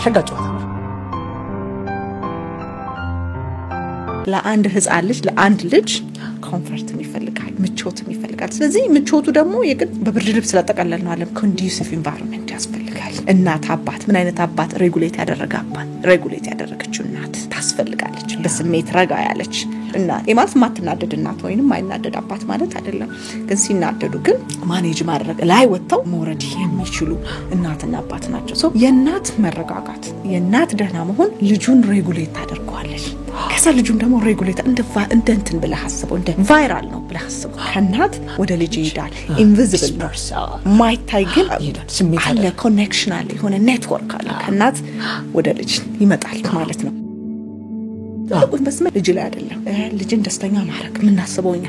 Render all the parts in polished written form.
ሸጋ ጨዋታ ነው። ለአንድ ህፃን ልጅ ለአንድ ልጅ ኮምፎርት ይፈልጋል ምቾት ይፈልጋል ስለዚህ ምቾቱ ደግሞ የግድ በብርድ ልብስ ስለተጠቀለልነው ዓለም ኮንዲሲቭ ኢንቫይሮንመንት ያስፈልጋል እናት አባት ምን አይነት አባት ሬጉሌት ያደረገ አባት ሬጉሌት ያደረገችው እናት ታስፈልጋለች በስሜት ረጋ ያለች እና የማለት ማትናደድ እናት ወይንም ማይናደድ አባት ማለት አይደለም ግን ሲናደዱ ግን ማኔጅ ማድረግ ላይ ወጥተው መውረድ የሚችሉ እናትና አባት ናቸው ሶ የእናት መረጋጋት የእናት ደህና መሆን ልጁን ሬጉሌት ታደርገዋለች ከዛ ልጁን ደግሞ ሬጉሌት እንደንትን ብለህ አስበው እንደ ቫይራል ነው ብለህ አስበው ከእናት ወደ ልጅ ይሄዳል ኢንቪዚብል ማይታይ ግን ስሜት አለ ኮኔክሽን አለ የሆነ ኔትወርክ አለ ከእናት ወደ ልጅ ይመጣል ማለት ነው ሁሉ በስመ ልጅ ላይ አይደለም ልጅን ደስተኛ ማድረግ ምን እናስበውኛ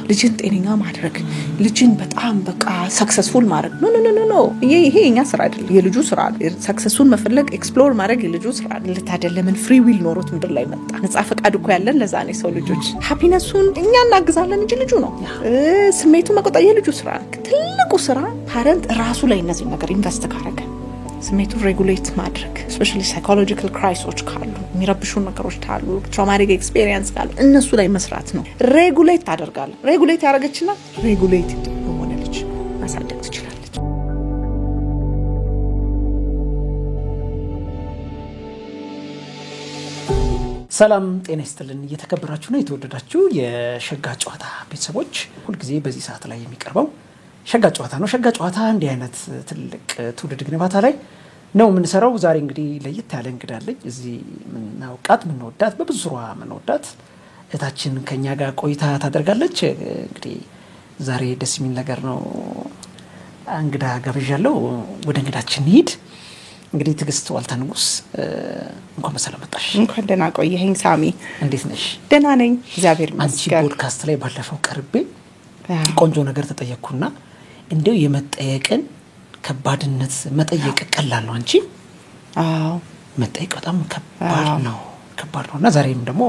ልጅን ጤነኛ ማድረግ ልጅን በጣም በቃ ሰክሰስፉል ማድረግ ኖ ይሄኛ ስራ አይደለም የልጁ ስራ ሰክሰስፉል መፈለግ ኤክስፕሎር ማድረግ የልጁ ስራ ለታደለምን ፍሪ ዊል ኖሮት ምድር ላይ መጣ ነፃ ፈቃድ እኮ ያለን ለዛ ነው ሰው ልጆች ሃፒነሱን እኛ እናግዛለን እንጂ ልጁ ነው ስሜቱ መቆጣ የልጁ ስራ ትልቁ ስራ ፓረንት ራሱ ላይ እነዚህ ነገር ኢንቨስት ካረገ ስሜቱ ሬጉሌት ማድረግ especially psychological crises ካሉ የሚረብሹ ነገሮች ካሉ traumatic experience ካሉ እነሱ ላይ መስራት ነው ሬጉሌት ታደርጋለ ሬጉሌት ያረጋችና ሬጉሌት ሆነ ልጅ ማሳደግ ትችላለች ሰላም ጤና ይስጥልን እየተከበራችሁ ነው የተወደዳችሁ የሸጋ ጨዋታ ቤተሰቦች ሁሉ ጊዜ በዚህ ሰዓት ላይ የሚቀርበው ሸጋ ጨዋታ ነው ሸጋ ጨዋታ እንዲህ አይነት ትልቅ ትውልድ ግንባታ ላይ ነው ምን ሰራው ዛሬ እንግዲህ ለየት ያለ እንግዳለኝ እዚህ ምንናውቃት ምንወዳት በብዙዋ ምንወዳት እታችን ከኛ ጋር ቆይታ ታደርጋለች እንግዲህ ዛሬ ደስ የሚል ነገር ነው እንግዳ ጋብዣለሁ ወደ እንግዳችን ሄድ እንግዲህ ትግስት ዋልታ ንጉስ እንኳን በሰላም መጣሽ እንኳን ደህና ቆየኸኝ ሳሚ እንዴት ነሽ ደህና ነኝ እግዚአብሔር ይመስገን አንቺ ፖድካስት ላይ ባለፈው ቀርቤ ቆንጆ ነገር ተጠየቅኩና እንደው የመጠየቅን ከባድነት መጠየቅ ቀላል ነው አንቺ አዎ መጠየቅ በጣም ከባድ ነውና ዛሬም ደግሞ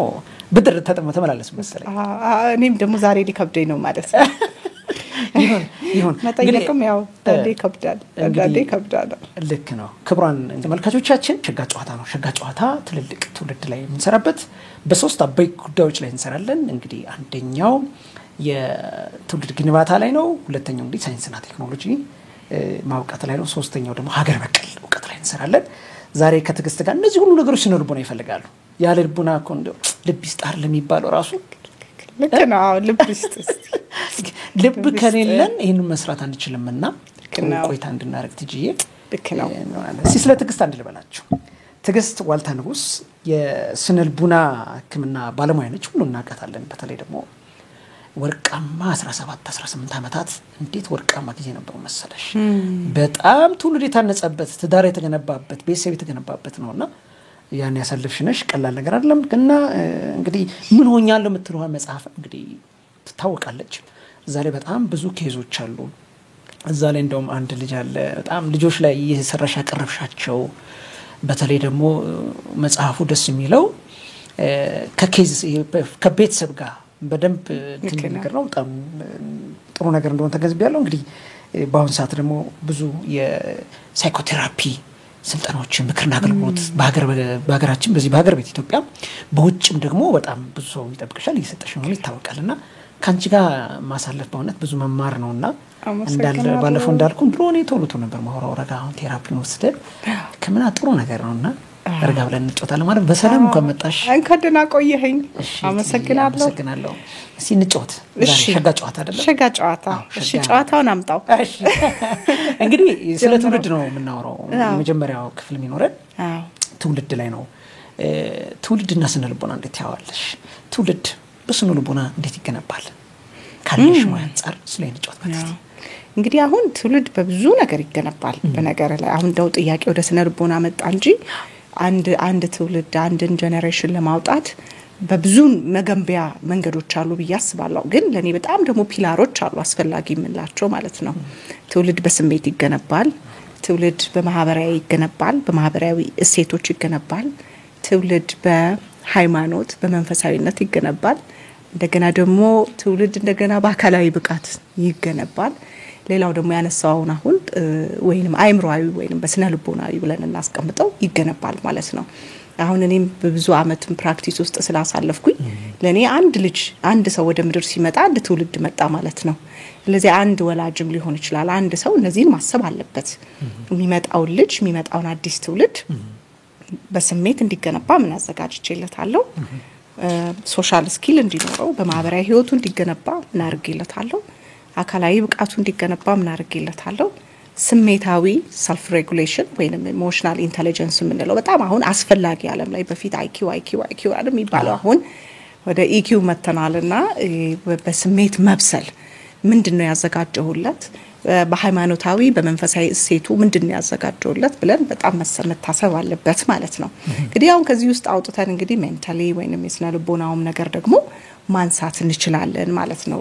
ብድር ተመላለስ መሰለኝ እኔም ደግሞ ዛሬ ሊከብደኝ ነው ማለት ነው ይሁን መጠየቅም ያው እንዴ ከብዳል ልክ ነው ክብራን ተመልካቾቻችን ሸጋ ጨዋታ ነው ሸጋ ጨዋታ ትልልቅ ትውልድ ላይ የምንሰራበት በሶስት አበይ ጉዳዮች ላይ እንሰራለን እንግዲህ አንደኛው የትውልድ ግንባታ ላይ ነው ሁለተኛው እንግዲህ ሳይንስና ቴክኖሎጂ ማውቃት ላይ ነው ሶስተኛው ደግሞ ሀገር በቀል ዕውቀት ላይ እንሰራለን ዛሬ ከትግስት ጋር እነዚህ ሁሉ ነገሮች ሲነርቡና ይፈልጋሉ ያለ ልቡና እኮ እንደው ልብ ይስጣር ለሚባለው ራሱ ልክ ነው ልብ ይስጥስ ልብ ከሌለን ይሄን መስራት አንችልምና ቆይታ እንድናረግ ትጂዬ ልክ ነው ስለ ትግስት አንድ ልበላችሁ ትግስት ዋልታ ንጉስ የስነ ልቡና ህክምና ባለሙያ ነች ሁሉ እናቀታለን በተለይ ደግሞ ወርቃማ 17 18 አመታት እንዴት ወርቃማ ጊዜ ነበር መሰለሽ በጣም ትውልድ የታነጸበት ትዳር የተገነባበት ቤተሰብ የተገነባበት ነውና ያን ያሳልፍሽ ነሽ ቀላል ነገር አይደለም እና እንግዲህ ምን ሆኛለሁ የምትለው መጽሐፍ እንግዲህ ትታወቃለች እዛ ላይ በጣም ብዙ ኬዞች አሉ እዛ ላይ እንደውም አንድ ልጅ አለ በጣም ልጆች ላይ እየሰራሽ ያቀረብሻቸው በተለይ ደግሞ መጽሐፉ ደስ የሚለው ከኬዝ ከቤተሰብ ጋር በደንብ ነገር ነው በጣም ጥሩ ነገር እንደሆነ ተገንዝቤያለሁ እንግዲህ በአሁን ሰዓት ደግሞ ብዙ የሳይኮቴራፒ ስልጠናዎች ምክርና አገልግሎት በሀገራችን በዚህ በሀገር ቤት ኢትዮጵያ በውጭም ደግሞ በጣም ብዙ ሰው ይጠብቅሻል እየሰጠሽ ነው ይታወቃልና ካንቺ ጋር ማሳለፍ በእውነት ብዙ መማር ነውና እንዳለ ባለፈው እንዳልኩ ድሮ ነው ቶሎ ነበር ማውራው ረጋ አሁን ቴራፒውን ወስደን ከመና ጥሩ ነገር ነውና ረጋ ብለን እንጫወታለን ማለት በሰላም እንኳን መጣሽ እንኳን ደህና ቆየኸኝ አመሰግናለሁ እስኪ እንጫወት ዛሬ ሸጋ ጨዋታ አይደለም ሸጋ ጨዋታ እሺ ጨዋታውን አምጣው እሺ እንግዲህ ስለ ትውልድ ነው የምናወራው የመጀመሪያው ክፍል የሚኖረን ትውልድ ላይ ነው ትውልድና ስነ ልቦና እንዴት ያዋለሽ ትውልድ በስነ ልቦና እንዴት ይገነባል ካለሽ ሙያ አንፃር ስለዚህ እንጫወት ማለት እንግዲህ አሁን ትውልድ በብዙ ነገር ይገነባል በነገር ላይ አሁን ደው ጥያቄ ወደ ስነ ልቦና መጣ እንጂ አንድ ትውልድ አንድን ጄኔሬሽን ለማውጣት በብዙ መገንቢያ መንገዶች አሉ በያስባለው ግን ለኔ በጣም ደግሞ ፒላሮች አሉ አስፈላጊ የምላቸው ማለት ነው ትውልድ በስሜት ይገነባል ትውልድ በማህበራዊ ይገነባል በማህበራዊ እሴቶች ይገነባል ትውልድ በሃይማኖት በመንፈሳዊነት ይገነባል እንደገና ደግሞ ትውልድ እንደገና በአካላዊ ብቃት ይገነባል ሌላው ደግሞ ያነሳውን አሁን ወይንም አይምሮአዊ ወይንም በስነ ልቦናዊ ብለን እናስቀምጠው ይገነባል ማለት ነው። አሁን እኔም በብዙ አመትም ፕራክቲስ ውስጥ ስላሳለፍኩኝ ለኔ አንድ ሰው ወደ ምድር ሲመጣ አንድ ትውልድ መጣ ማለት ነው። ስለዚህ አንድ ወላጅም ሊሆን ይችላል አንድ ሰው እነዚህን ማሰብ አለበት። የሚመጣውን አዲስ ትውልድ በስሜት እንዲገነባ ምን አዘጋጅቼለታለሁ? ሶሻል ስኪል እንዲኖረው በማህበራዊ ህይወቱ እንዲገነባ ምን አድርጌለታለሁ? አካላዊ ብቃቱ እንዲገነባ ምን አድርጌለታለሁ? ስሜታዊ ሰልፍ ሬጉሌሽን ወይንም ኢሞሽናል ኢንተለጀንስ የምንለው በጣም አሁን አስፈላጊ ዓለም ላይ በፊት አይኪው አይደል የሚባለው አሁን ወደ ኢኪው መተናልና በስሜት መብሰል ምንድነው ያዘጋጀሁለት? በሃይማኖታዊ በመንፈሳዊ እሴቱ ምንድነው ያዘጋጀሁለት ብለን በጣም መታሰብ አለበት ማለት ነው። እንግዲህ አሁን ከዚህ ውስጥ አውጥተን እንግዲህ ሜንታሊ ወይንም የስነ ልቦናውም ነገር ደግሞ ማንሳት እንችላለን ማለት ነው።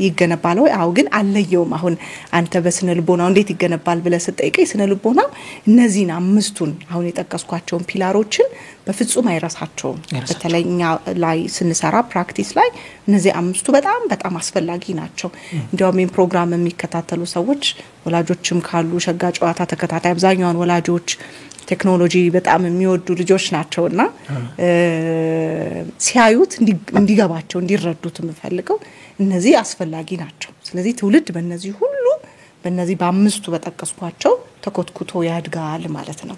ይገነባል ወይ? አው ግን አለየውም። አሁን አንተ በስነ ልቦናው እንዴት ይገነባል ብለ ስትጠይቀኝ ስነ ልቦናው እነዚህን አምስቱን አሁን የጠቀስኳቸውን ፒላሮችን በፍጹም አይረሳቸውም። በተለይኛ ላይ ስንሰራ ፕራክቲስ ላይ እነዚህ አምስቱ በጣም አስፈላጊ ናቸው። እንዲያውም ይሄን ፕሮግራም የሚከታተሉ ሰዎች ወላጆችም ካሉ ሸጋ ጨዋታ ተከታታይ አብዛኛውን ወላጆች ቴክኖሎጂ በጣም የሚወዱ ልጆች ናቸውና ሲያዩት እንዲገባቸው እንዲረዱት የምፈልገው እነዚህ አስፈላጊ ናቸው። ስለዚህ ትውልድ በእነዚህ በአምስቱ በጠቀስኳቸው ተኮትኩቶ ያድጋል ማለት ነው።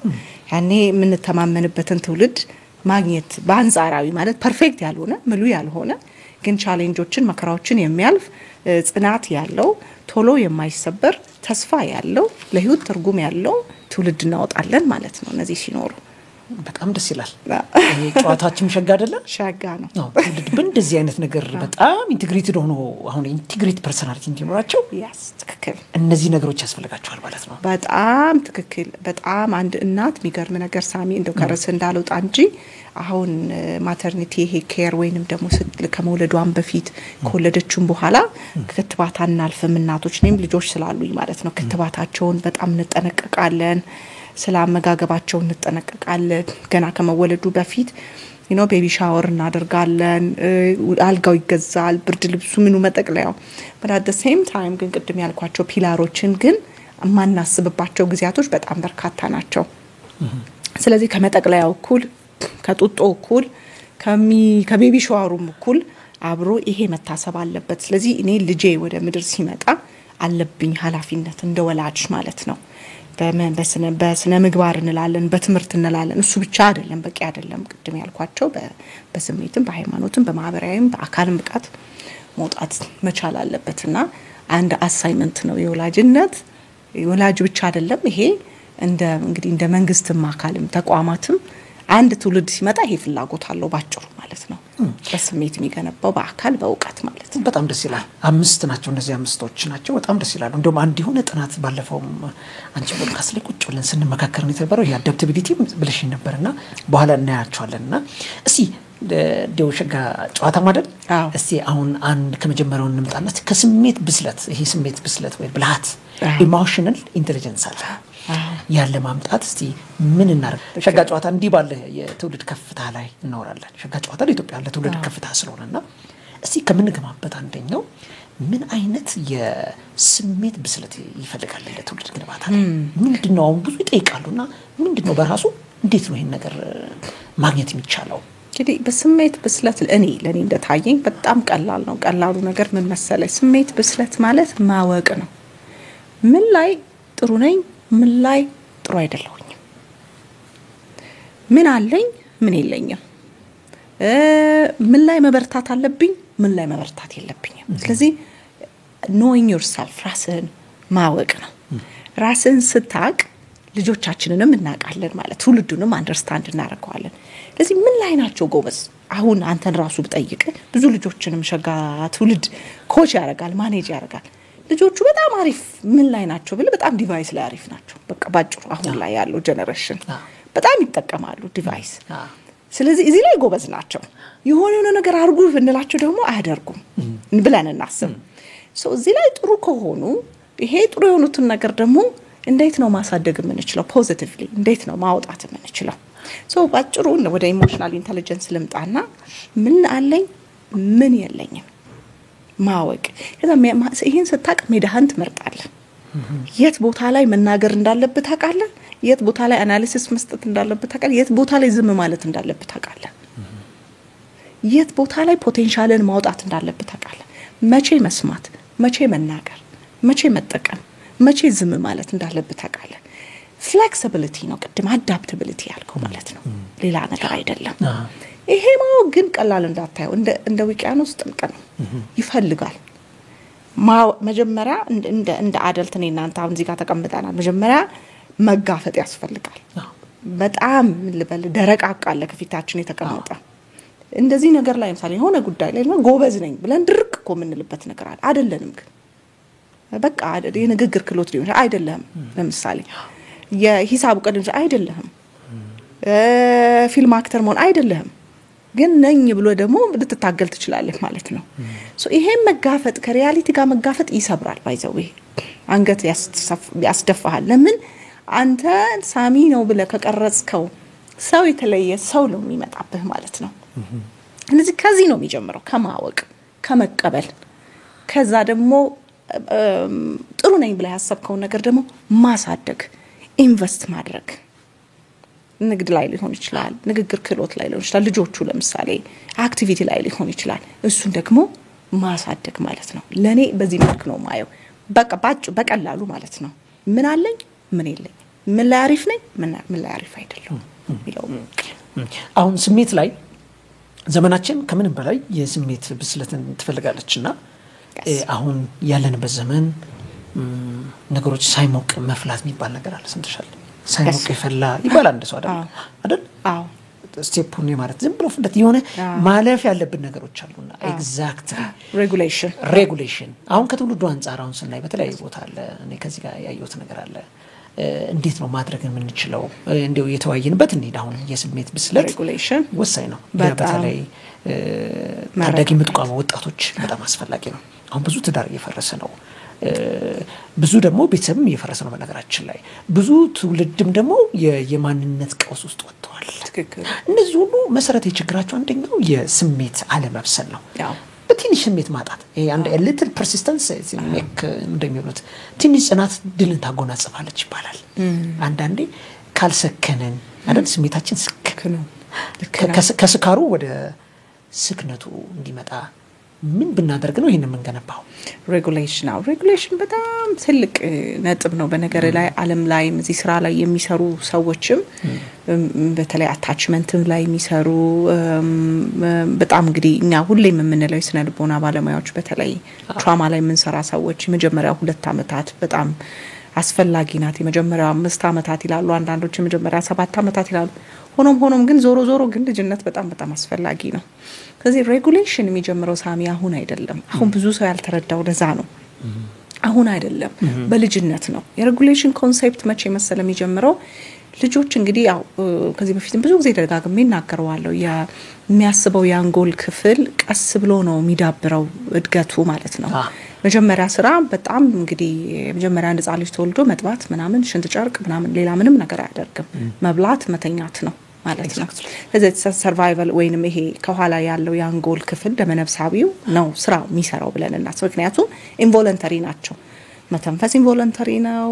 ያኔ የምንተማመንበትን ትውልድ ማግኘት በአንጻራዊ ማለት ፐርፌክት ያልሆነ ምሉ ያልሆነ ግን ቻሌንጆችን መከራዎችን የሚያልፍ ጽናት ያለው ቶሎ የማይሰበር ተስፋ ያለው ለህይወት ትርጉም ያለው ትውልድ እናወጣለን ማለት ነው። እነዚህ ሲኖሩ በጣም ደስ ይላል። ይሄ ጨዋታችን ሸጋ አይደለ? ሸጋ ነው። ትውልድ በእንደዚህ አይነት ነገር በጣም ኢንቲግሬትድ ሆኖ አሁን ኢንቲግሬት ፐርሰናሊቲ እንዲኖራቸው ትክክል እነዚህ ነገሮች ያስፈልጋቸዋል ማለት ነው። በጣም ትክክል። በጣም አንድ እናት የሚገርም ነገር ሳሚ እንደው ከርስ እንዳልወጣ እንጂ አሁን ማተርኒቲ ይሄ ኬር ወይንም ደግሞ ከመውለዷን በፊት ከወለደችም በኋላ ክትባት አናልፍም እናቶች ነኝ ልጆች ስላሉኝ ማለት ነው። ክትባታቸውን በጣም እንጠነቀቃለን። ስላመጋገባቸው እንጠነቀቃለን። ገና ከመወለዱ በፊት ቤቢ ሻወር እናደርጋለን። አልጋው ይገዛል፣ ብርድ ልብሱ ምኑ መጠቅለያው። but at the same time ግን ቅድም ያልኳቸው ፒላሮችን ግን ማናስብባቸው ጊዜያቶች በጣም በርካታ ናቸው። ስለዚህ ከመጠቅለያው እኩል ከጡጦ እኩል ከቤቢ ሻወሩም እኩል አብሮ ይሄ መታሰብ አለበት። ስለዚህ እኔ ልጄ ወደ ምድር ሲመጣ አለብኝ ኃላፊነት እንደ ወላጅ ማለት ነው። በስነ ምግባር እንላለን፣ በትምህርት እንላለን። እሱ ብቻ አይደለም፣ በቂ አይደለም። ቅድም ያልኳቸው በስሜትም በሃይማኖትም በማህበራዊም በአካልም ብቃት መውጣት መቻል አለበትና አንድ አሳይመንት ነው የወላጅነት። ወላጅ ብቻ አይደለም ይሄ እንደ መንግስትም አካልም ተቋማትም አንድ ትውልድ ሲመጣ ይሄ ፍላጎት አለው ባጭሩ ማለት ነው። በስሜት የሚገነባው በአካል በእውቀት ማለት ነው። በጣም ደስ ይላል። አምስት ናቸው እነዚህ አምስቶች ናቸው። በጣም ደስ ይላል። እንደውም አንድ የሆነ ጥናት ባለፈውም አንቺ ፖድካስት ላይ ቁጭ ብለን ስንመካከር ነው የተባለው የአዳፕቲቢሊቲ ብለሽኝ ነበርና በኋላ እናያቸዋለንና እስቲ ሸጋ ጨዋታ ማደል እስቲ አሁን አንድ ከመጀመሪያው እንምጣና ከስሜት ብስለት ይሄ ስሜት ብስለት ወይ ብልሃት ኢሞሽናል ኢንተለጀንስ አለ ያለ ማምጣት እስቲ ምን እናደርግ? ሸጋ ጨዋታ እንዲህ ባለ የትውልድ ከፍታ ላይ እናወራለን። ሸጋ ጨዋታ ለኢትዮጵያ ለትውልድ ከፍታ ስለሆነና እስቲ ከምንገማበት አንደኛው ምን አይነት የስሜት ብስለት ይፈልጋል ለትውልድ ግንባታ? ምንድነው ብዙ ይጠይቃሉና ምንድነው በራሱ እንዴት ነው ይሄን ነገር ማግኘት የሚቻለው? እንግዲህ በስሜት ብስለት ለኔ እንደታየኝ በጣም ቀላል ነው። ቀላሉ ነገር ምን መሰለኝ? ስሜት ብስለት ማለት ማወቅ ነው። ምን ላይ ጥሩ ነኝ፣ ምን ላይ ጥሩ አይደለሁኝም፣ ምን አለኝ፣ ምን የለኝም፣ ምን ላይ መበርታት አለብኝ፣ ምን ላይ መበርታት የለብኝም። ስለዚህ knowing yourself ራስን ማወቅ ነው። ራስን ስታቅ ልጆቻችንንም እናቃለን ማለት ትውልዱንም አንደርስታንድ እናደርጋለን። ስለዚህ ምን ላይ ናቸው ጎበዝ? አሁን አንተን ራሱ ብጠይቅ ብዙ ልጆችንም ሸጋ ትውልድ ኮች ያደርጋል፣ ማኔጅ ያደርጋል። ልጆቹ በጣም አሪፍ ምን ላይ ናቸው ብለ በጣም ዲቫይስ ላይ አሪፍ ናቸው። በቃ ባጭሩ አሁን ላይ ያለው ጀነሬሽን በጣም ይጠቀማሉ ዲቫይስ። ስለዚህ እዚህ ላይ ጎበዝ ናቸው። የሆነ ነገር አርጉ እንላቸው ደግሞ አያደርጉም ብለን እናስብ። እዚህ ላይ ጥሩ ከሆኑ ይሄ ጥሩ የሆኑትን ነገር ደግሞ እንዴት ነው ማሳደግ የምንችለው? ፖዚቲቭሊ እንዴት ነው ማውጣት የምንችለው? ባጭሩ ወደ ኢሞሽናል ኢንተለጀንስ ልምጣና ምን አለኝ ምን የለኝም ማወቅ። ይሄን ስታቅ ሜዳህን ትመርጣለህ። የት ቦታ ላይ መናገር እንዳለበት ታውቃለህ የት ቦታ ላይ አናሊሲስ መስጠት እንዳለበት ታውቃለህ የት ቦታ ላይ ዝም ማለት እንዳለበት ታውቃለህ የት ቦታ ላይ ፖቴንሻልን ማውጣት እንዳለበት ታውቃለህ መቼ መስማት መቼ መናገር መቼ መጠቀም መቼ ዝም ማለት እንዳለበት ታውቃለህ ፍሌክሲቢሊቲ ነው ቅድም አዳፕታቢሊቲ ያልከው ማለት ነው ሌላ ነገር አይደለም ይሄ ማወቅ ግን ቀላል እንዳታየው እንደ ውቅያኖስ ጥልቅ ነው ይፈልጋል መጀመሪያ እንደ አደልት ነኝ እናንተ አሁን እዚህ ጋር ተቀምጠናል መጀመሪያ መጋፈጥ ያስፈልጋል በጣም ልበል ደረቅ አቃለ ከፊታችን የተቀመጠ እንደዚህ ነገር ላይ ምሳሌ ሆነ ጉዳይ ላይ ነው ጎበዝ ነኝ ብለን ድርቅ እኮ ምንልበት ነገር አይደለንም ግን በቃ የንግግር ክሎት ሊሆን አይደለም ለምሳሌ የሂሳብ ቀድም አይደለም ፊልም አክተር መሆን አይደለም ግን ነኝ ብሎ ደግሞ ልትታገል ትችላለህ ማለት ነው ሶ ይሄን መጋፈጥ ከሪያሊቲ ጋር መጋፈጥ ይሰብራል ባይዘው አንገት ያስደፋሃል ለምን አንተ ሳሚ ነው ብለ ከቀረጽከው ሰው የተለየ ሰው ነው የሚመጣብህ ማለት ነው ስለዚህ ከዚህ ነው የሚጀምረው ከማወቅ ከመቀበል ከዛ ደግሞ ጥሩ ነኝ ብለ ያሰብከው ነገር ደግሞ ማሳደግ ኢንቨስት ማድረግ ንግድ ላይ ሊሆን ይችላል ንግግር ክሎት ላይ ሊሆን ይችላል ልጆቹ ለምሳሌ አክቲቪቲ ላይ ሊሆን ይችላል እሱን ደግሞ ማሳደግ ማለት ነው ለኔ በዚህ መልኩ ነው ማየው በቃ በቀላሉ ማለት ነው ምን አለኝ ምን የለኝ ምን ላይ አሪፍ ነኝ ምን ላይ አሪፍ አይደለም ይለው አሁን ስሜት ላይ ዘመናችን ከምንም በላይ የስሜት ብስለትን ትፈልጋለችና አሁን ያለንበት ዘመን ነገሮች ሳይሞቅ መፍላት የሚባል ነገር አለ ሰምተሻል ሳይሞቅ ይፈላ ይባላል እንደሱ አይደል አዎ ስቴፑን ማለት ዝም ብሎ ፍለት የሆነ ማለፍ ያለብን ነገሮች አሉና ኤግዛክትሊ ሬጉሌሽን አሁን ከትውልዱ አንፃር አሁን ስናይ በተለያየ ቦታ አለ እኔ ከዚህ ጋር ያየሁት ነገር አለ እንዴት ነው ማድረግን የምንችለው እንደው የተዋየንበት እንዴ አሁን የስሜት ብስለት ሬጉሌሽን ወሳኝ ነው በተለይ ታዳጊ ምጥቋም ወጣቶች በጣም አስፈላጊ ነው አሁን ብዙ ትዳር እየፈረሰ ነው ብዙ ደግሞ ቤተሰብም እየፈረሰ ነው በነገራችን ላይ ብዙ ትውልድም ደግሞ የማንነት ቀውስ ውስጥ ወጥቷል ትክክል እነዚህ ሁሉ መሰረታዊ ችግራቸው አንደኛው የስሜት አለመብሰል ነው በትንሽ ስሜት ማጣት ይሄ አንድ little persistence make እንደሚሉት ትንሽ ጽናት ድልን ታጎናጽፋለች ይባላል አንዳንዴ ካልሰከነን አይደል ስሜታችን ስከነ ከስካሩ ወደ ስክነቱ እንዲመጣ ምን ብናደርግ ነው ይሄንን መንገነባው ሬጉሌሽን በጣም ትልቅ ነጥብ ነው በነገር ላይ ዓለም ላይ እዚህ ስራ ላይ የሚሰሩ ሰዎችም በተለይ አታችመንት ላይ የሚሰሩ በጣም እንግዲህ እኛ ሁሌም የምንለው የስነ ልቦና ባለሙያዎች በተለይ ትራማ ላይ የምንሰራ ሰዎች የመጀመሪያው 2 አመታት በጣም አስፈላጊ ናት የመጀመሪያው 5 አመታት ይላሉ አንዳንዶች የመጀመሪያ 7 አመታት ይላሉ ሆኖም ግን ዞሮ ግን ልጅነት በጣም አስፈላጊ ነው ስለዚህ ሬጉሌሽን የሚጀምረው ሳሚ አሁን አይደለም አሁን ብዙ ሰው ያልተረዳው ለዛ ነው አሁን አይደለም በልጅነት ነው የሬጉሌሽን ኮንሴፕት መቼ መሰለ የሚጀምረው ልጆች እንግዲህ ያው ከዚህ በፊትም ብዙ ጊዜ ደጋግሜ እናገረዋለሁ የሚያስበው የአንጎል ክፍል ቀስ ብሎ ነው የሚዳብረው እድገቱ ማለት ነው መጀመሪያ ስራ በጣም እንግዲህ መጀመሪያ አንድ ጻልጅ ተወልዶ መጥባት ምናምን ሽንት ጨርቅ ምናምን ሌላ ምንም ነገር አያደርግም መብላት መተኛት ነው ማለት ነው ስለዚህ ሰርቫይቫል ወይንም ይሄ ከኋላ ያለው የአንጎል ክፍል ደመነፍሳዊው ነው ስራው የሚሰራው ብለን እናስብ ምክንያቱም ኢንቮለንተሪ ናቸው መተንፈስ ኢንቮለንተሪ ነው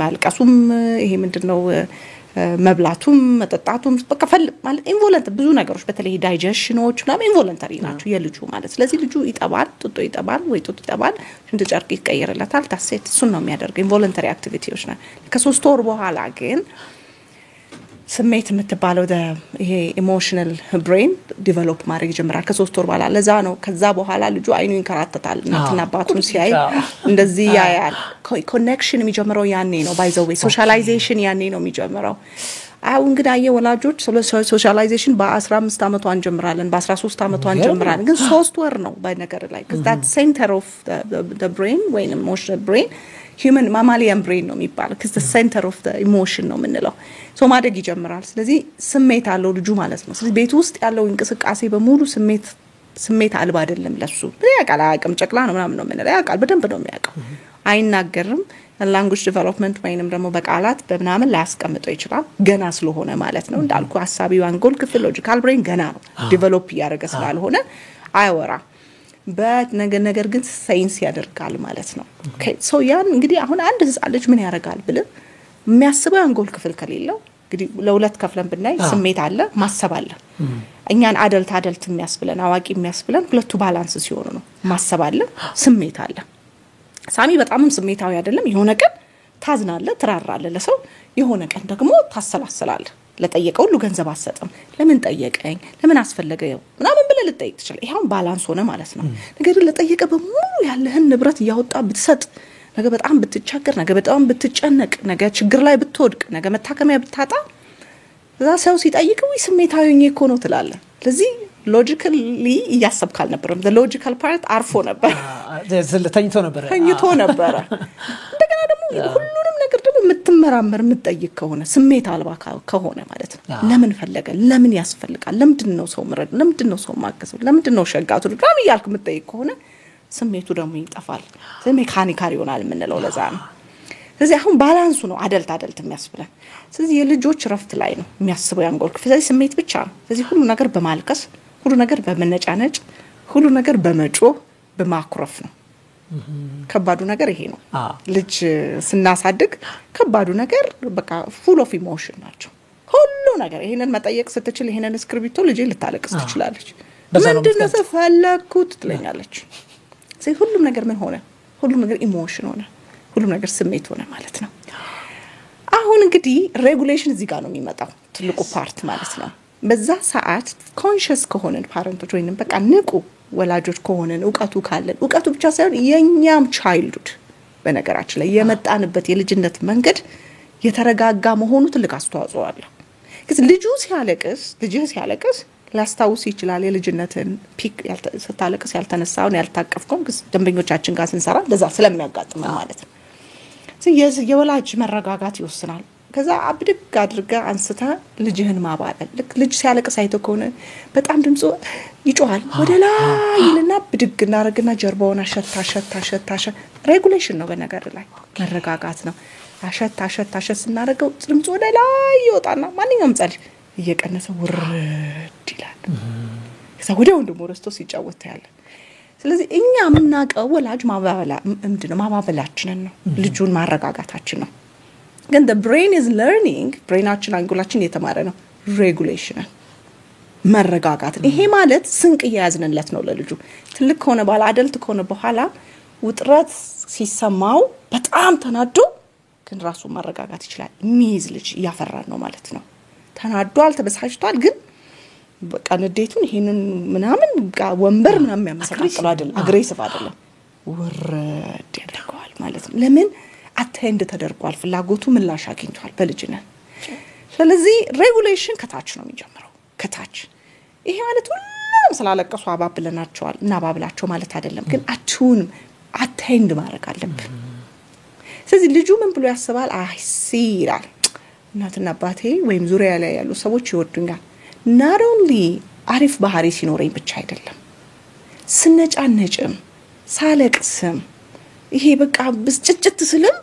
ማልቀሱም ይሄ ምንድነው መብላቱም መጠጣቱም በቃ ማለት ኢንቮለንተሪ ብዙ ነገሮች በተለይ ዳይጀሽኖች ምናምን ኢንቮለንተሪ ናቸው የልጁ ማለት ስለዚህ ልጁ ይጠባል ጡጦ ይጠባል ወይ ጡጦ ይጠባል ሽንት ጨርቅ ይቀየርለታል ታሴት እሱን ነው የሚያደርገው ኢንቮለንተሪ አክቲቪቲዎች ነው ከ3 ወር በኋላ ግን ስሜት የምትባለው ይሄ ኢሞሽናል ብሬን ዲቨሎፕ ማድረግ ይጀምራል ከ3 ወር በኋላ ለዛ ነው ከዛ በኋላ ልጁ አይኑ ይንከራተታል እናትና አባቱን ሲያይ እንደዚህ ያያል ኮኔክሽን የሚጀምረው ያኔ ነው ባይ ዘ ዌይ ሶሻላይዜሽን ያኔ ነው የሚጀምረው አሁን ግን ወላጆች ሶሻላይዜሽን በ15 አመቷ እንጀምራለን በ13 አመቷ እንጀምራለን ግን 3 ወር ነው በነገር ላይ cuz that center of the brain when emotional brain human mammalian brain ነው የሚባለው cuz the center of the emotion ነው ምንለው ሶ ማደግ ይጀምራል ስለዚህ ስሜት አለው ልጁ ማለት ነው ስለዚህ ቤት ውስጥ ያለው እንቅስቃሴ በሙሉ ስሜት አልባ አይደለም ለሱ ያቃል አቅም ጨቅላ ነው ምናምን ነው ምንለው ያቃል በደንብ ነው የሚያቀው አይናገርም language development ወይንም ደግሞ በቃላት በመናምን ላስቀምጠው ይችላል ገና ስለሆነ ማለት ነው እንዳልኩ ሐሳቢው አንጎል ክፍል ሎጂካል ብሬን ገና ነው ዲቨሎፕ ያደረገ ስላልሆነ አይወራ ነገር ግን ሳይንስ ያደርጋል ማለት ነው። ኦኬ ሶ ያን እንግዲህ አሁን አንድ ህፃን ልጅ ምን ያደርጋል ብለ የሚያስበው አንጎል ክፍል ከሌለው እንግዲህ ለሁለት ከፍለን ብናይ ስሜት አለ ማሰብ አለ። እኛን አደልት የሚያስብለን አዋቂ የሚያስብለን ሁለቱ ባላንስ ሲሆኑ ነው። ማሰብ አለ ስሜት አለ። ሳሚ በጣምም ስሜታዊ አይደለም። የሆነ ቀን ታዝናለህ ትራራለህ ለሰው የሆነ ቀን ደግሞ ታሰላስላለህ። ለጠየቀው ሁሉ ገንዘብ አሰጥም ለምን ጠየቀኝ ለምን አስፈልገው ምናምን ብለህ ልጠይቅ ትችላለህ። ይሄው ባላንስ ሆነ ማለት ነው። ነገር ግን ለጠየቀ በሙሉ ያለህን ንብረት ያወጣ ብትሰጥ ነገ በጣም ብትቸገር ነገ በጣም ብትጨነቅ ነገ ችግር ላይ ብትወድቅ ነገ መታከሚያ ብታጣ እዛ ሰው ሲጠይቀው ስሜታዊ ነኝ እኮ ነው ትላለህ። ስለዚህ ሎጂካሊ እያሰብክ አልነበረም። the logical part አርፎ ነበር ተኝቶ ነበር እንደገና ደግሞ ሁሉንም ነገር ደግሞ የምትመራመር የምትጠይቅ ከሆነ ስሜት አልባ ከሆነ ማለት ነው። ለምን ፈለገ ለምን ያስፈልጋል ለምንድነው ሰው ምረድ ለምንድነው ሰው ማገዘው ለምንድነው ሸጋቱ ድራም ይያልክ የምትጠይቅ ከሆነ ስሜቱ ደግሞ ይጠፋል። ሜካኒካል ይሆናል የምንለው ለዛ ነው። ስለዚህ አሁን ባላንሱ ነው አደልት የሚያስብለን። ስለዚህ የልጆች ረፍት ላይ ነው የሚያስበው ያንጎል ክፍል ስሜት ብቻ ነው። ስለዚህ ሁሉ ነገር በማልቀስ ሁሉ ነገር በመነጫነጭ ሁሉ ነገር በመጮህ በማኩረፍ ነው። ከባዱ ነገር ይሄ ነው። ልጅ ስናሳድግ ከባዱ ነገር በቃ full of emotion ናቸው ሁሉ ነገር። ይሄንን መጠየቅ ስትችል ይሄንን ስክሪፕቶ ልጅ ልታለቅስ ትችላለች። ምንድነው ተፈለኩት ትለኛለች። ስለዚህ ሁሉም ነገር ምን ሆነ ሁሉም ነገር ኢሞሽን ሆነ ሁሉም ነገር ስሜት ሆነ ማለት ነው። አሁን እንግዲህ ሬጉሌሽን እዚህ ጋር ነው የሚመጣው ትልቁ ፓርት ማለት ነው። በዛ ሰዓት ኮንሺየስ ከሆነን ፓረንቶች ወይንም በቃ ንቁ ወላጆች ከሆነን ዕውቀቱ ካለን ዕውቀቱ ብቻ ሳይሆን የኛም ቻይልድሁድ በነገራችን ላይ የመጣንበት የልጅነት መንገድ የተረጋጋ መሆኑ ትልቅ አስተዋጽኦ አለው። ልጁ ሲያለቅስ ላስታውስ ይችላል የልጅነትን ፒክ ስታለቅስ ያልተነሳውን ያልታቀፍከው ደንበኞቻችን ጋር ስንሰራ ለዛ ስለሚያጋጥም ማለት ነው። የወላጅ መረጋጋት ይወስናል። ከዛ አብድግ አድርጋ አንስታ ልጅህን ማባበል ልጅ ሲያለቅስ አይተው ከሆነ በጣም ድምጹ ይጮሃል ወደ ላይ ይልና ብድግ እናረግና ጀርባውን አሸታ ሬጉሌሽን ነው በነገር ላይ መረጋጋት ነው። አሸታ ስናረገው ድምጹ ወደ ላይ ይወጣና ማንኛውም ጻል እየቀነሰ ውርድ ይላል። ከዛ ወዲያው ደግሞ ረስቶ ሲጫወት ያለ። ስለዚህ እኛ ምናቀው ወላጅ ማባበላችንን ነው ልጁን ማረጋጋታችን ነው። ግን the brain is learning ብሬናችን አንጎላችን እየተማረ ነው ሬጉሌሽን መረጋጋት። ይሄ ማለት ስንቅ ያያዝንለት ነው ለልጁ። ትልቅ ሆነ ባለ አደልት ከሆነ በኋላ ውጥረት ሲሰማው በጣም ተናዶ ግን ራሱ ማረጋጋት ይችላል። ሚዝ ልጅ ያፈራን ነው ማለት ነው። ተናዷል ተበሳጭቷል ግን በቃ ንዴቱን ይሄንን ምናምን ወንበር ምናምን የሚያመሰቃቅል አይደለም አግሬሲቭ አይደለም ወረድ ያደርገዋል ማለት ነው። ለምን አቴንድ ተደርጓል ፍላጎቱ ምላሽ አግኝቷል በልጅነት። ስለዚህ ሬጉሌሽን ከታች ነው የሚጀምረው ከታች። ይሄ ማለት ሁሉም ስላለቀሱ አባብለናቸዋል እና ባብላቸው ማለት አይደለም ግን አቴንድ ማድረግ አለብን። ስለዚህ ልጁ ምን ብሎ ያስባል ይላል እናትና አባቴ ወይም ዙሪያ ላይ ያሉ ሰዎች ይወዱኛል። not only አሪፍ ባህሪ ሲኖረኝ ብቻ አይደለም ስነጫነጭም ሳለቅስም ይሄ በቃ ብስጭጭት ስልም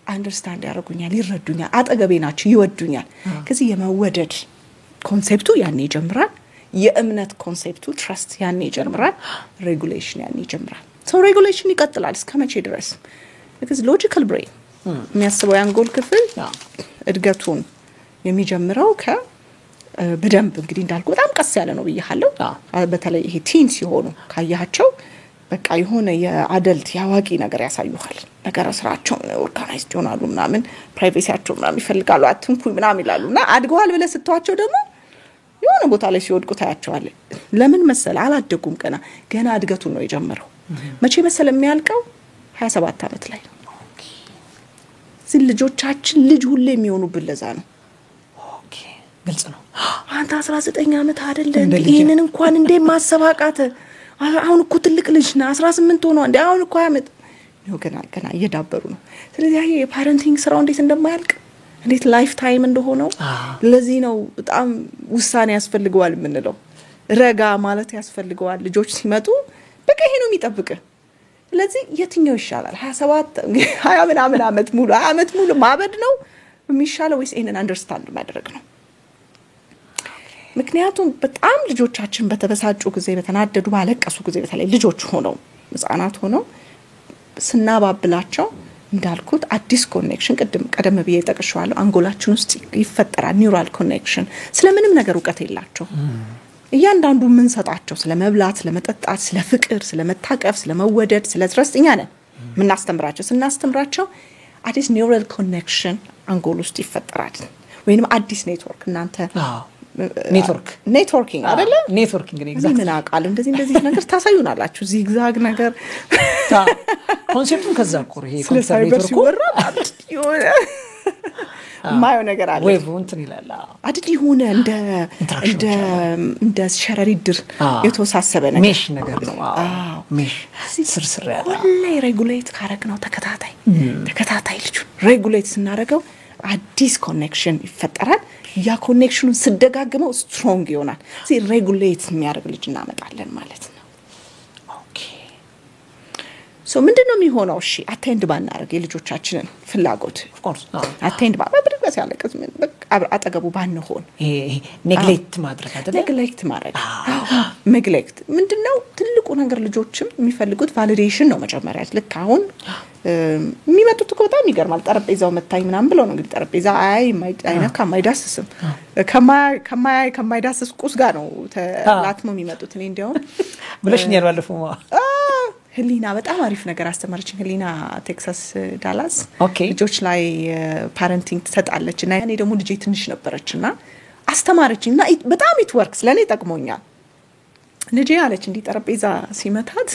አንደርስታንድ ያደርጉኛል ይረዱኛል አጠገቤ ናቸው ይወዱኛል። ከዚህ የመወደድ ኮንሴፕቱ ያኔ ይጀምራል። የእምነት ኮንሴፕቱ ትረስት ያኔ ይጀምራል። ሬጉሌሽን ያኔ ይጀምራል። ሶ ሬጉሌሽን ይቀጥላል እስከመቼ ድረስ? because logical brain የሚያስበው ያንጎል ክፍል እድገቱን የሚጀምረው በደንብ እንግዲህ እንዳልኩ በጣም ቀስ ያለ ነው ብያለሁ። በተለይ ይሄ ቲን ሲሆኑ ካያቸው በቃ የሆነ የአደልት ያዋቂ ነገር ያሳዩሃል። ነገር ስራቸው ኦርጋናይዝድ ይሆናሉ ምናምን ፕራይቬሲያቸው ምናምን ይፈልጋሉ አትንኩ ምናምን ይላሉና አድገዋል ብለ ስትዋቸው ደግሞ የሆነ ቦታ ላይ ሲወድቁ ታያቸዋል። ለምን መሰለ አላደጉም ገና እድገቱን ነው የጀመረው። መቼ መሰለ የሚያልቀው 27 አመት ላይ ነው። ልጆቻችን ልጅ ሁሌ የሚሆኑብን ለዛ ነው። ኦኬ ግልጽ ነው። አንተ 19 አመት አይደለም ይሄንን እንኳን እንደ ማሰባቃተ አሁን እኮ ትልቅ ልጅ ነው 18 ሆኖ እንደ አሁን እኮ ያመጥ ነው ገና እየዳበሩ ነው። ስለዚህ ይሄ የፓረንቲንግ ስራው እንዴት እንደማያልቅ እንዴት ላይፍ ታይም እንደሆነው ለዚህ ነው በጣም ውሳኔ ያስፈልገዋል የምንለው። ረጋ ማለት ያስፈልገዋል። ልጆች ሲመጡ በቃ ይሄ ነው የሚጠብቅ። ስለዚህ የትኛው ይሻላል? 27 20 ምናምን አመት ሙሉ ማበድ ነው የሚሻለው ወይስ ይሄንን አንደርስታንድ ማድረግ ነው? ምክንያቱም በጣም ልጆቻችን በተበሳጩ ጊዜ በተናደዱ ባለቀሱ ጊዜ በተለይ ልጆች ሆነው ህፃናት ሆነው ስናባብላቸው እንዳልኩት አዲስ ኮኔክሽን ቀደም ብዬ ጠቅሼዋለሁ አንጎላችን ውስጥ ይፈጠራል ኒውራል ኮኔክሽን ስለምንም ነገር ዕውቀት የላቸው እያንዳንዱ ምን ሰጣቸው ስለመብላት ስለመጠጣት ስለፍቅር ስለመታቀፍ ስለመወደድ ስለትረስት እኛ ነን ምናስተምራቸው ስናስተምራቸው አዲስ ኒውራል ኮኔክሽን አንጎል ውስጥ ይፈጠራል ወይንም አዲስ ኔትወርክ እናንተ ኔትወርኪንግ አይደለ ኔትወርኪንግ ነው ኤግዛክት ምን አቃል እንደዚህ ነገር ታሳዩናላችሁ ዚግዛግ ነገር ኮንሴፕቱን ከዛ ቆር ይሄ ኮንሰፕት ኔትወርኩ ይሆነ ማየው ነገር አለ ዌቭ እንትን ይላል አዲስ ይሆነ እንደ ሸረሪድር የተወሳሰበ ነገር ሜሽ ነገር ነው ሜሽ ስርስር ያለ ሁሌ ሬጉሌት ካረግ ነው ተከታታይ ልጅ ሬጉሌት ስናረገው አዲስ ኮኔክሽን ይፈጠራል ያ ኮኔክሽኑን ስደጋግመው ስትሮንግ ይሆናል ስለዚህ ሬጉሌት የሚያደርግ ልጅ እናመጣለን ማለት ነው ኦኬ ሶ ምንድነው የሚሆነው እሺ አቴንድ ባናረግ የልጆቻችንን ፍላጎት ኦፍ ኮርስ አቴንድ ባበድርገስ ያለቀስ አጠገቡ ባንሆን ኔግሌክት ማድረግ አይደል ኔግሌክት ምንድነው ትልቁ ነገር ልጆችም የሚፈልጉት ቫሊዴሽን ነው መጀመሪያ ልክ አሁን የሚመጡት እኮ በጣም ይገርማል ጠረጴዛው መታይ ምናምን ብለው ነው እንግዲህ ጠረጴዛ አይነካ ማይዳስስም ከማይዳስስ ቁስ ጋር ነው ተላትሞ የሚመጡት እኔ እንደውም ብለሽኛል ባለፈው ህሊና በጣም አሪፍ ነገር አስተማረችኝ ህሊና ቴክሳስ ዳላስ ልጆች ላይ ፓረንቲንግ ትሰጣለችና እኔ ደግሞ ልጄ ትንሽ ነበርችና አስተማረችኝና በጣም it works ለኔ ጠቅሞኛል ልጄ አለች እንዲ ጠረጴዛ ሲመታት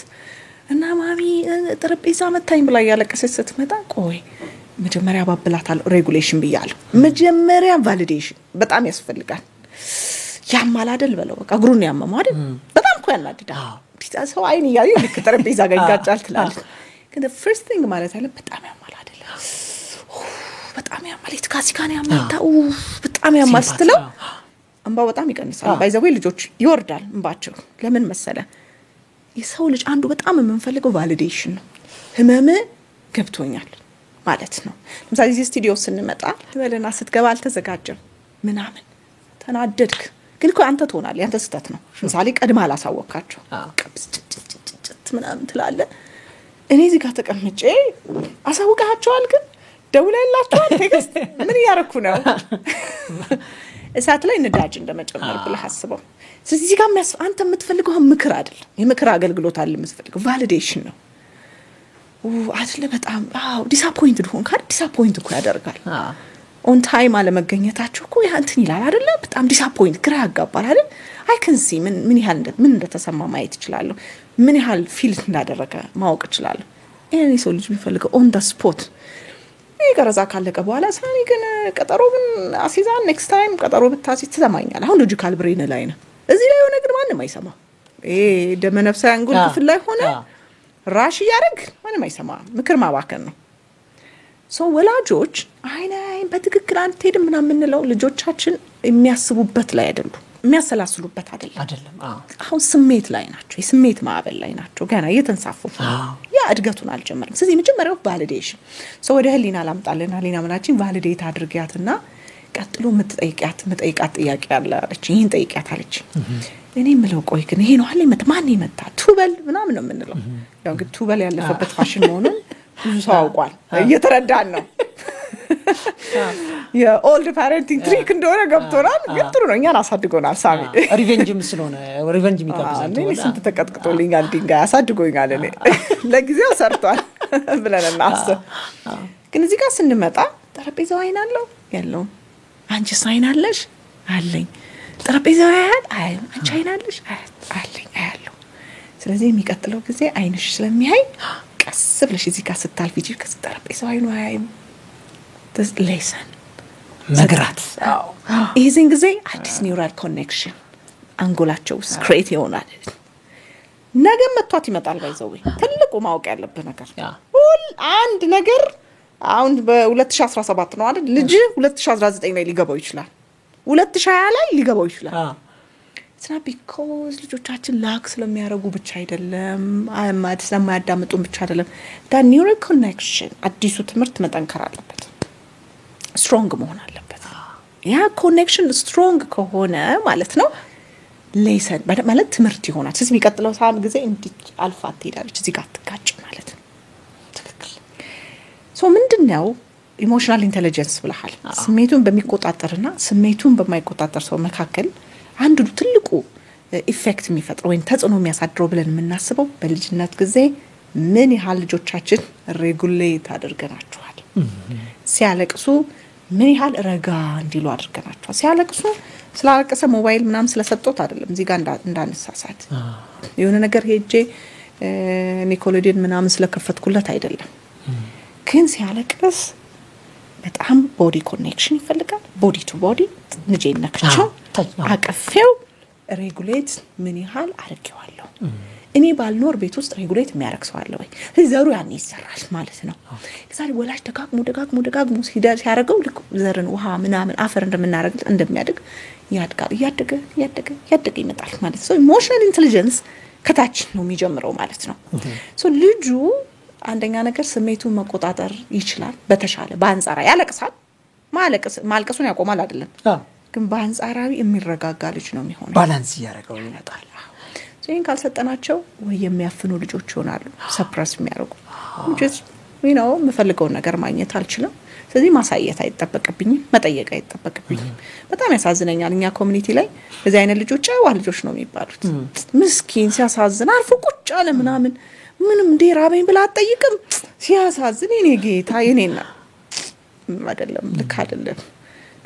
እና ማሚ ጠረጴዛ መታኝ ብላ ያለቀሰች ስትመጣ ቆይ መጀመሪያ ባብላታል ሬጉሌሽን ብያለሁ መጀመሪያ ቫሊዴሽን በጣም ያስፈልጋል ያማል አይደል በለው በቃ እግሩን ያመመው አይደል በጣም እኮ ያናድዳል ሰው አይን ያዩ ልክ ጠረጴዛ ጋር ይጋጫል ትላለች ግን the first thing ማለት አለ በጣም ያማል አይደል በጣም ያማል ኢትካሲካን ያማታው በጣም ያማል ስትለው እንባው በጣም ይቀንሳል ባይዘው ልጆች ይወርዳል እንባቸው ለምን መሰለ የሰው ልጅ አንዱ በጣም የምንፈልገው ቫሊዴሽን ነው ህመም ገብቶኛል ማለት ነው ለምሳሌ እዚህ ስቱዲዮ ስንመጣ በለና ስትገባ አልተዘጋጀም ምናምን ተናደድክ ግን እኮ አንተ ትሆናለህ ያንተ ስህተት ነው ምሳሌ ቀድማ አላሳወካቸው ቀብስጭጭጭጭ ምናምን ትላለ እኔ እዚህ ጋር ተቀምጬ አሳውቃቸዋል ግን ደውለላቸዋል ቴክስት ምን ያረኩ ነው እሳት ላይ ነዳጅ እንደመጨመር ብለህ አስበው ስለዚህ እዚህ ጋር አንተ የምትፈልገው ምክር አይደል የምክር አገልግሎት አለ የምትፈልገው ቫሊዴሽን ነው አይደለ በጣም ዲስአፖይንትድ ሆንክ ዲስአፖይንት እኮ ያደርጋል ኦን ታይም አለመገኘታችሁ እኮ ያንተን ይላል አይደለ በጣም ዲስአፖይንት ግራ ያጋባል አይደል አይ ካን ሲ ምን ያህል እንደተሰማ ማየት ይችላል ምን ያህል ፊል እንዳደረገ ማወቅ ይችላል እኔ ሰው ልጅ የሚፈልገው ኦን ዳ ስፖት ይገረዛ ካለቀ በኋላ ሳኒ ግን ቀጠሮ ግን አሲዛን ኔክስት ታይም ቀጠሮ ብታሲት ተሰማኛል አሁን ሎጂካል ብሬን ላይ ነው እዚህ ላይ የሆነ ነገር ማንንም አይሰማ ደመነፍሳዊ አንጎል ክፍል ላይ ሆነ ራሽ ያረግ ማንንም አይሰማ ምክር ማባከን ነው ሶ ወላጆች አይናይ በትክክል አንተሄድም ምናምን እንለው ልጆቻችን የሚያስቡበት ላይ አይደሉ የሚያሰላስሉበት አይደለም አሁን ስሜት ላይ ናቸው የስሜት ማዕበል ላይ ናቸው ገና እየተንሳፉ ያ እድገቱን አልጀመረም ስለዚህ መጀመሪያው ቫሊዴሽን ሶ ወደ ህሊና ላምጣለና ህሊና ምናችን ቫሊዴት አድርጊያትና ቀጥሎ መጠይቃት ጥያቄ አለ አለች ይሄን ጠይቂያት አለች እኔ ምለው ቆይ ግን ይሄ ነው አለ ማን ይመጣ ቱበል ምናምን ነው የምንለው ያው ግን ቱበል ያለፈበት ፋሽን መሆኑን ብዙ ሰው አውቋል እየተረዳን ነው የኦልድ ፓረንቲንግ ትሪክ እንደሆነ ገብቶናል ግን ጥሩ ነው እኛን አሳድጎናል ሳሚ ሪቨንጅም ስለሆነ ሪቨንጅ የሚቀበዛል እኔ ስንት ተቀጥቅጦልኛል ድንጋይ አሳድጎኛል እኔ ለጊዜው ሰርቷል ብለንና አስብ ግን እዚህ ጋር ስንመጣ ጠረጴዛው አይን አለው ያለው አንቺ ሳይን አለሽ አለኝ ጠረጴዛው ያያል አንቺ አይን አለሽ አለኝ አያለው ስለዚህ የሚቀጥለው ጊዜ አይንሽ ስለሚያይ ቀስ ብለሽ እዚህ ጋር ስታልፊ ከጠረጴዛው አይኑ አያይም this lesson መግራት ይሄን ጊዜ አዲስ ኒውራል ኮኔክሽን አንጎላቸው ክሬት ይሆናል ነገ መጥቷት ይመጣል ባይዘው ትልቁ ማወቅ ያለበት ነገር ሁሉ አንድ ነገር አሁን በ2017 ነው አይደል ልጅ 2019 ላይ ሊገባው ይችላል 2020 ላይ ሊገባው ይችላል it's not because ልጆቻችን ላክ ስለሚያረጉ ብቻ አይደለም አማድ ስለማያዳምጡን ብቻ አይደለም that neural connection አዲሱ ትምህርት መጠንከር አለበት ስትሮንግ መሆን አለበት ያ ኮኔክሽን ስትሮንግ ከሆነ ማለት ነው ሌሰን ማለት ትምህርት ይሆናል። ስለዚህ የሚቀጥለው ሰዓት ጊዜ እንዲህ አልፋ ትሄዳለች እዚህ ጋር ትጋጭ ማለት ነው። ትክክል። ምንድነው ኢሞሽናል ኢንተለጀንስ ብለሃል? ስሜቱን በሚቆጣጠርና ስሜቱን በማይቆጣጠር ሰው መካከል አንዱ ትልቁ ኢፌክት የሚፈጥረው ወይ ተጽዕኖ የሚያሳድረው ብለን የምናስበው በልጅነት ጊዜ ምን ያህል ልጆቻችን ሬጉሌት አድርገናቸዋል? ሲያለቅሱ ምን ያህል ረጋ እንዲሉ አድርገናቸዋል? ሲያለቅሱ ስላለቀሰ ሞባይል ምናምን ስለሰጠውት አይደለም እዚህ ጋር እንዳንሳሳት የሆነ ነገር ሄጄ ኒኮሎዲን ምናምን ስለከፈትኩለት አይደለም። ግን ሲያለቅስ በጣም ቦዲ ኮኔክሽን ይፈልጋል። ቦዲ ቱ ቦዲ ልጄን ነክቼው አቀፌው ሬጉሌት ምን ያህል አድርጌዋለሁ። እኔ ባልኖር ቤት ውስጥ ሬጉሌት የሚያረክሰው አለ ወይ? ዘሩ ያን ይሰራል ማለት ነው። ከዛሬ ወላጅ ደጋግሞ ሲያረጋው ልክ ዘርን ውሃ ምናምን አፈር እንደሚያድግ ያድጋል። ያደገ ይመጣል ማለት ነው። ኢሞሽናል ኢንተለጀንስ ከታች ነው የሚጀምረው ማለት ነው። ልጁ አንደኛ ነገር ስሜቱን መቆጣጠር ይችላል በተሻለ በአንጻራዊ ያለቅሳል። ማልቀሱን ያቆማል አይደለም፣ ግን በአንጻራዊ የሚረጋጋ ልጅ ነው የሚሆነው። ባላንስ ያረጋው ይመጣል። ይሄን ካልሰጠናቸው ወይ የሚያፍኑ ልጆች ይሆናሉ፣ ሰፕረስ የሚያደርጉ የምፈልገው ነገር ማግኘት አልችልም። ስለዚህ ማሳየት አይጠበቅብኝም፣ መጠየቅ አይጠበቅብኝም። በጣም ያሳዝነኛል። እኛ ኮሚኒቲ ላይ በዚህ አይነት ልጆች ጨዋ ልጆች ነው የሚባሉት። ምስኪን ሲያሳዝን አርፎ ቁጭ አለ ምናምን ምንም ራበኝ ብላ አትጠይቅም። ሲያሳዝን የኔ ጌታ የኔና አይደለም፣ ልክ አይደለም።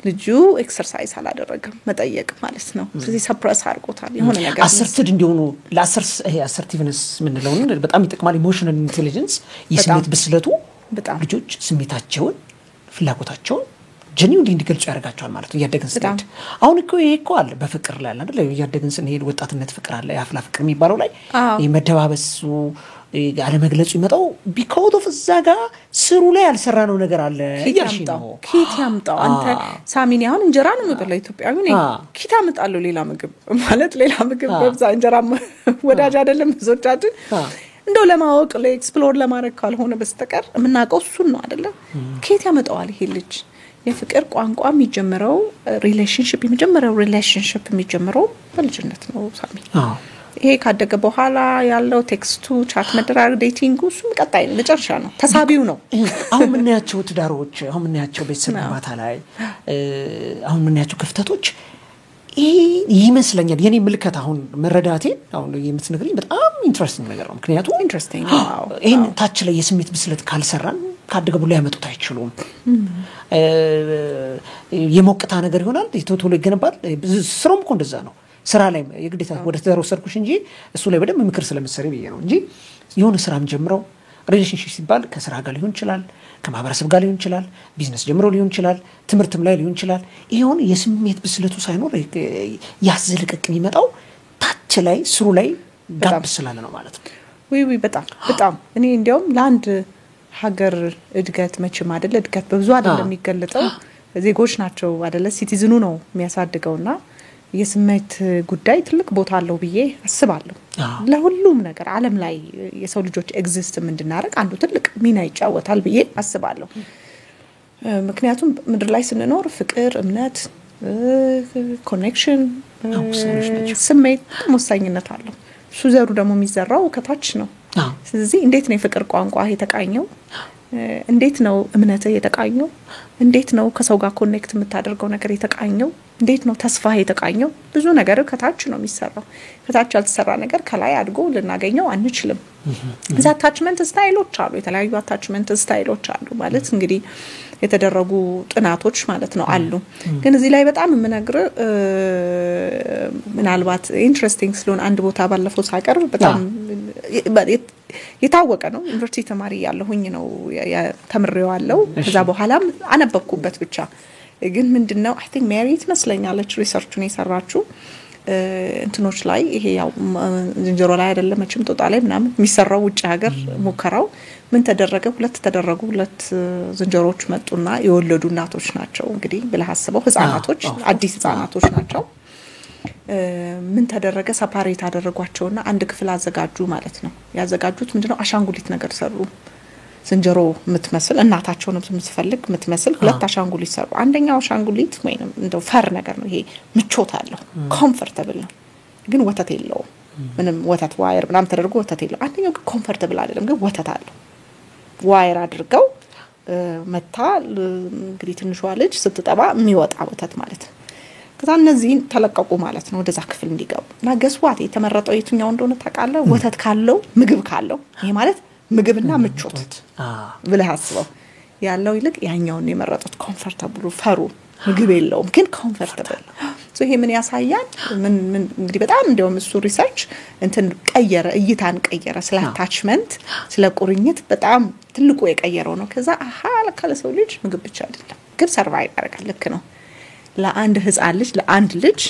ልጁ ኤክሰርሳይዝ አላደረገም መጠየቅ ማለት ነው። ስለዚህ ሰፕረስ አድርጎታል የሆነ ነገር አሰርትድ እንዲሆኑ አሰርቲቭነስ ምንለው በጣም ይጠቅማል። ኢሞሽናል ኢንተለጀንስ የስሜት ብስለቱ በጣም ልጆች ስሜታቸውን ፍላጎታቸውን ጀኒውሊ እንዲገልጹ ያደርጋቸዋል ማለት ነው። ያደገን ስንሄድ አሁን እኮ አለ በፍቅር ላይ አይደል? ያደገን ስንሄድ ወጣትነት ፍቅር አለ፣ ያፍላ ፍቅር የሚባለው ላይ የመደባበሱ ያለ መግለጹ ይመጣው ቢኮዝ ኦፍ እዛ ጋር ስሩ ላይ ያልሰራነው ነገር አለ። ኬት ያምጣው አንተ ሳሚኒ አሁን እንጀራ ነው የምበላው ኢትዮጵያዊ ነኝ። ኬት አመጣለሁ ሌላ ምግብ ማለት ሌላ ምግብ በዛ እንጀራ ወዳጅ አይደለም ብዙዎቻችን እንደው ለማወቅ ለኤክስፕሎር ለማድረግ ካልሆነ በስተቀር የምናውቀው እሱን ነው አይደለ? ኬት ያመጣዋል ይሄ ልጅ? የፍቅር ቋንቋ የሚጀምረው ሪሌሽንሺፕ የሚጀምረው በልጅነት ነው ሳሚ። ይሄ ካደገ በኋላ ያለው ቴክስቱ ቻት መደራረግ ዴቲንግ እሱም ቀጣይ መጨረሻ ነው፣ ተሳቢው ነው። አሁን ምን ያቸው ትዳሮች አሁን ምን ያቸው ቤተሰብ ማታ ላይ አሁን ምን ያቸው ክፍተቶች ይሄ ይመስለኛል የኔ ምልከታ አሁን መረዳቴ አሁን የምትነግሪኝ በጣም ኢንትረስቲንግ ነገር ነው። ምክንያቱም ኢንትረስቲንግ ይሄን ታች ላይ የስሜት ብስለት ካልሰራን ካደገ ብሎ ያመጡት አይችሉም። የሞቅታ ነገር ይሆናል ቶሎ ይገነባል። ስራም እኮ እንደዛ ነው። ስራ ላይ የግዴታ ወደ ትዳር ወሰድኩሽ እንጂ እሱ ላይ በደንብ ምክር ስለምትሰሪ ብዬ ነው እንጂ የሆነ ስራም ጀምረው ሪሌሽንሺፕ ሲባል ከስራ ጋር ሊሆን ይችላል፣ ከማህበረሰብ ጋር ሊሆን ይችላል፣ ቢዝነስ ጀምሮ ሊሆን ይችላል፣ ትምህርትም ላይ ሊሆን ይችላል። ይሄውን የስሜት ብስለቱ ሳይኖር ያዝልቀቅ የሚመጣው ታች ላይ ስሩ ላይ ጋብ ስላለ ነው ማለት ነው። ወይ በጣም እኔ እንዲያውም ለአንድ ሀገር እድገት መቼም አይደለ እድገት በብዙ አይደለም የሚገለጠው ዜጎች ናቸው አይደለ ሲቲዝኑ ነው የሚያሳድገውና የስሜት ጉዳይ ትልቅ ቦታ አለው ብዬ አስባለሁ። ለሁሉም ነገር ዓለም ላይ የሰው ልጆች ኤግዚስት እንድናደርግ አንዱ ትልቅ ሚና ይጫወታል ብዬ አስባለሁ። ምክንያቱም ምድር ላይ ስንኖር ፍቅር፣ እምነት፣ ኮኔክሽን፣ ስሜት ወሳኝነት አለው። እሱ ዘሩ ደግሞ የሚዘራው ከታች ነው። ስለዚህ እንዴት ነው የፍቅር ቋንቋ የተቃኘው? እንዴት ነው እምነትህ የተቃኘው? እንዴት ነው ከሰው ጋር ኮኔክት የምታደርገው ነገር የተቃኘው? እንዴት ነው ተስፋ የተቃኘው? ብዙ ነገር ከታች ነው የሚሰራው። ከታች ያልተሰራ ነገር ከላይ አድጎ ልናገኘው አንችልም። እዛ አታችመንት ስታይሎች አሉ፣ የተለያዩ አታችመንት ስታይሎች አሉ ማለት እንግዲህ የተደረጉ ጥናቶች ማለት ነው አሉ። ግን እዚህ ላይ በጣም የምነግር ምናልባት ኢንትረስቲንግ ስለሆነ አንድ ቦታ ባለፈው ሳቀርብ በጣም የታወቀ ነው። ዩኒቨርሲቲ ተማሪ ያለሁኝ ነው ተምሬዋለሁ። ከዛ በኋላም አነበብኩበት ብቻ። ግን ምንድነው አይ ቲንክ ሜሪ ትመስለኛለች ሪሰርቹን የሰራችው እንትኖች ላይ ይሄ ያው ዝንጀሮ ላይ አይደለም መቼም ጦጣ ላይ ምናምን የሚሰራው ውጭ ሀገር ሙከራው ምን ተደረገ? ሁለት ዝንጀሮዎች መጡና የወለዱ እናቶች ናቸው እንግዲህ ብለህ አስበው፣ ህፃናቶች አዲስ ህፃናቶች ናቸው። ምን ተደረገ? ሰፓሬት አደረጓቸውና አንድ ክፍል አዘጋጁ ማለት ነው። ያዘጋጁት ምንድነው አሻንጉሊት ነገር ሰሩ። ዝንጀሮ የምትመስል እናታቸውን የምትመስል ሁለት አሻንጉሊት ሰሩ። አንደኛው አሻንጉሊት ወይንም እንደው ፈር ነገር ነው። ይሄ ምቾት አለው፣ ኮምፎርታብል ነው፣ ግን ወተት የለውም። ምንም ወተት ዋየር ምናምን ተደርጎ ወተት የለው። አንደኛው ግን ኮምፎርታብል አይደለም፣ ግን ወተት አለው። ዋየር አድርገው መታ እንግዲህ ትንሿ ልጅ ስትጠባ የሚወጣ ወተት ማለት ነው። ከዛ እነዚህን ተለቀቁ ማለት ነው ወደዛ ክፍል እንዲገቡ እና ገስዋት የተመረጠው የትኛው እንደሆነ ታውቃለህ? ወተት ካለው ምግብ ካለው ይሄ ማለት ምግብና ምቾት ብለህ አስበው ያለው ይልቅ ያኛውን የመረጡት ኮምፎርታብሉ ፈሩ ምግብ የለውም ግን ኮምፎርታብል ይሄ ምን ያሳያል? ምን እንግዲህ በጣም እንደውም እሱ ሪሰርች እንትን ቀየረ እይታን ቀየረ ስለ አታችመንት ስለ ቁርኝት በጣም ትልቁ የቀየረው ነው። ከዛ ለካለ ሰው ልጅ ምግብ ብቻ አይደለም ግን ሰርቫይቭ ያደርጋል። ልክ ነው። ለአንድ ህፃን ልጅ ለአንድ ልጅ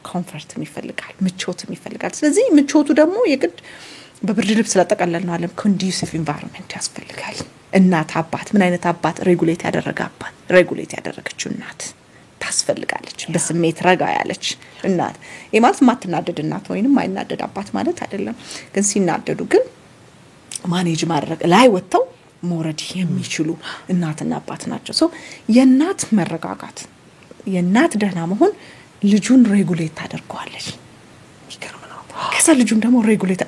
ኮምፎርትም ይፈልጋል ምቾትም ይፈልጋል። ስለዚህ ምቾቱ ደግሞ የግድ በብርድ ልብስ ስለተጠቀለል ነው አለም ኮንዱሲቭ ኢንቫይሮንመንት ያስፈልጋል። እናት አባት ምን አይነት አባት ሬጉሌት ያደረገ አባት ሬጉሌት ያደረገችው እናት ታስፈልጋለች። በስሜት ረጋ ያለች እናት ማለት ማትናደድ እናት ወይንም ማይናደድ አባት ማለት አይደለም። ግን ሲናደዱ ግን ማኔጅ ማድረግ ላይ ወጥተው ሞረድ የሚችሉ እናትና አባት ናቸው። ሶ የእናት መረጋጋት የእናት ደህና መሆን ልጁን ሬጉሌት ታደርገዋለች። ከዛ ልጁን ደግሞ ሬጉሌት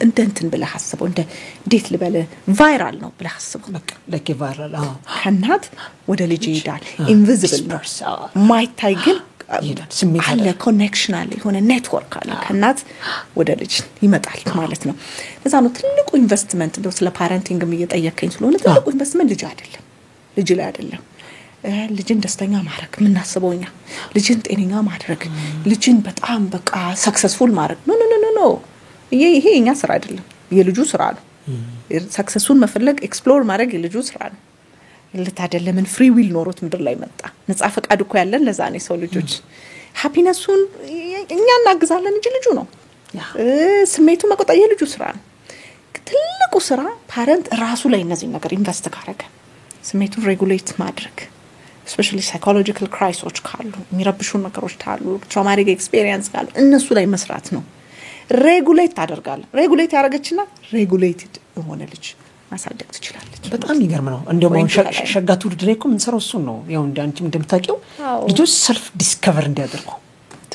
እንትን ብለህ አስበው እንዴት ልበለ ቫይራል ነው ብለህ አስበው በቃ ለኬ ቫይራል ከእናት ወደ ልጅ ይሄዳል። ኢንቪዚብል ነው ማይታይ ግን አለ ኮኔክሽን አለ የሆነ ኔትወርክ አለ ከእናት ወደ ልጅ ይመጣል ማለት ነው። ለዛ ነው ትልቁ ኢንቨስትመንት ነው። ስለ ፓረንቲንግም እየጠየቀኝ ስለሆነ ትልቁ ኢንቨስትመንት ልጅ አይደለም ልጅ ላይ አይደለም። ልጅን ደስተኛ ማድረግ ምናስበውኛ ልጅን ጤነኛ ማድረግ ልጅን በጣም በቃ ሰክሰስፉል ማድረግ ኖ ይሄ የኛ ስራ አይደለም የልጁ ስራ ነው። ሰክሰሱን መፈለግ ኤክስፕሎር ማድረግ የልጁ ስራ ነው። ለታደለምን ፍሪ ዊል ኖሮት ምድር ላይ መጣ ነፃ ፈቃድ እኮ ያለን ለዛ ነው ሰው ልጆች ሃፒነሱን እኛ እናግዛለን እንጂ ልጁ ነው ስሜቱ መቆጣጠር የልጁ ስራ ነው። ትልቁ ስራ ፓረንት ራሱ ላይ እነዚህ ነገር ኢንቨስት ካረገ ስሜቱን ሬጉሌት ማድረግ especially psychological crises ካሉ የሚረብሹ ነገሮች ካሉ traumatic experience ካሉ እነሱ ላይ መስራት ነው። ሬጉሌት ታደርጋለህ። ሬጉሌት ያደረገችና ሬጉሌትድ የሆነ ልጅ ማሳደግ ትችላለች። በጣም ይገርም ነው። እንደውም ሸጋቱ ድሬኮ ምን ሰራው እሱ ነው ያው አንቺም እንደምታውቂው ልጆች ሰልፍ ዲስከቨር እንዲያደርጉ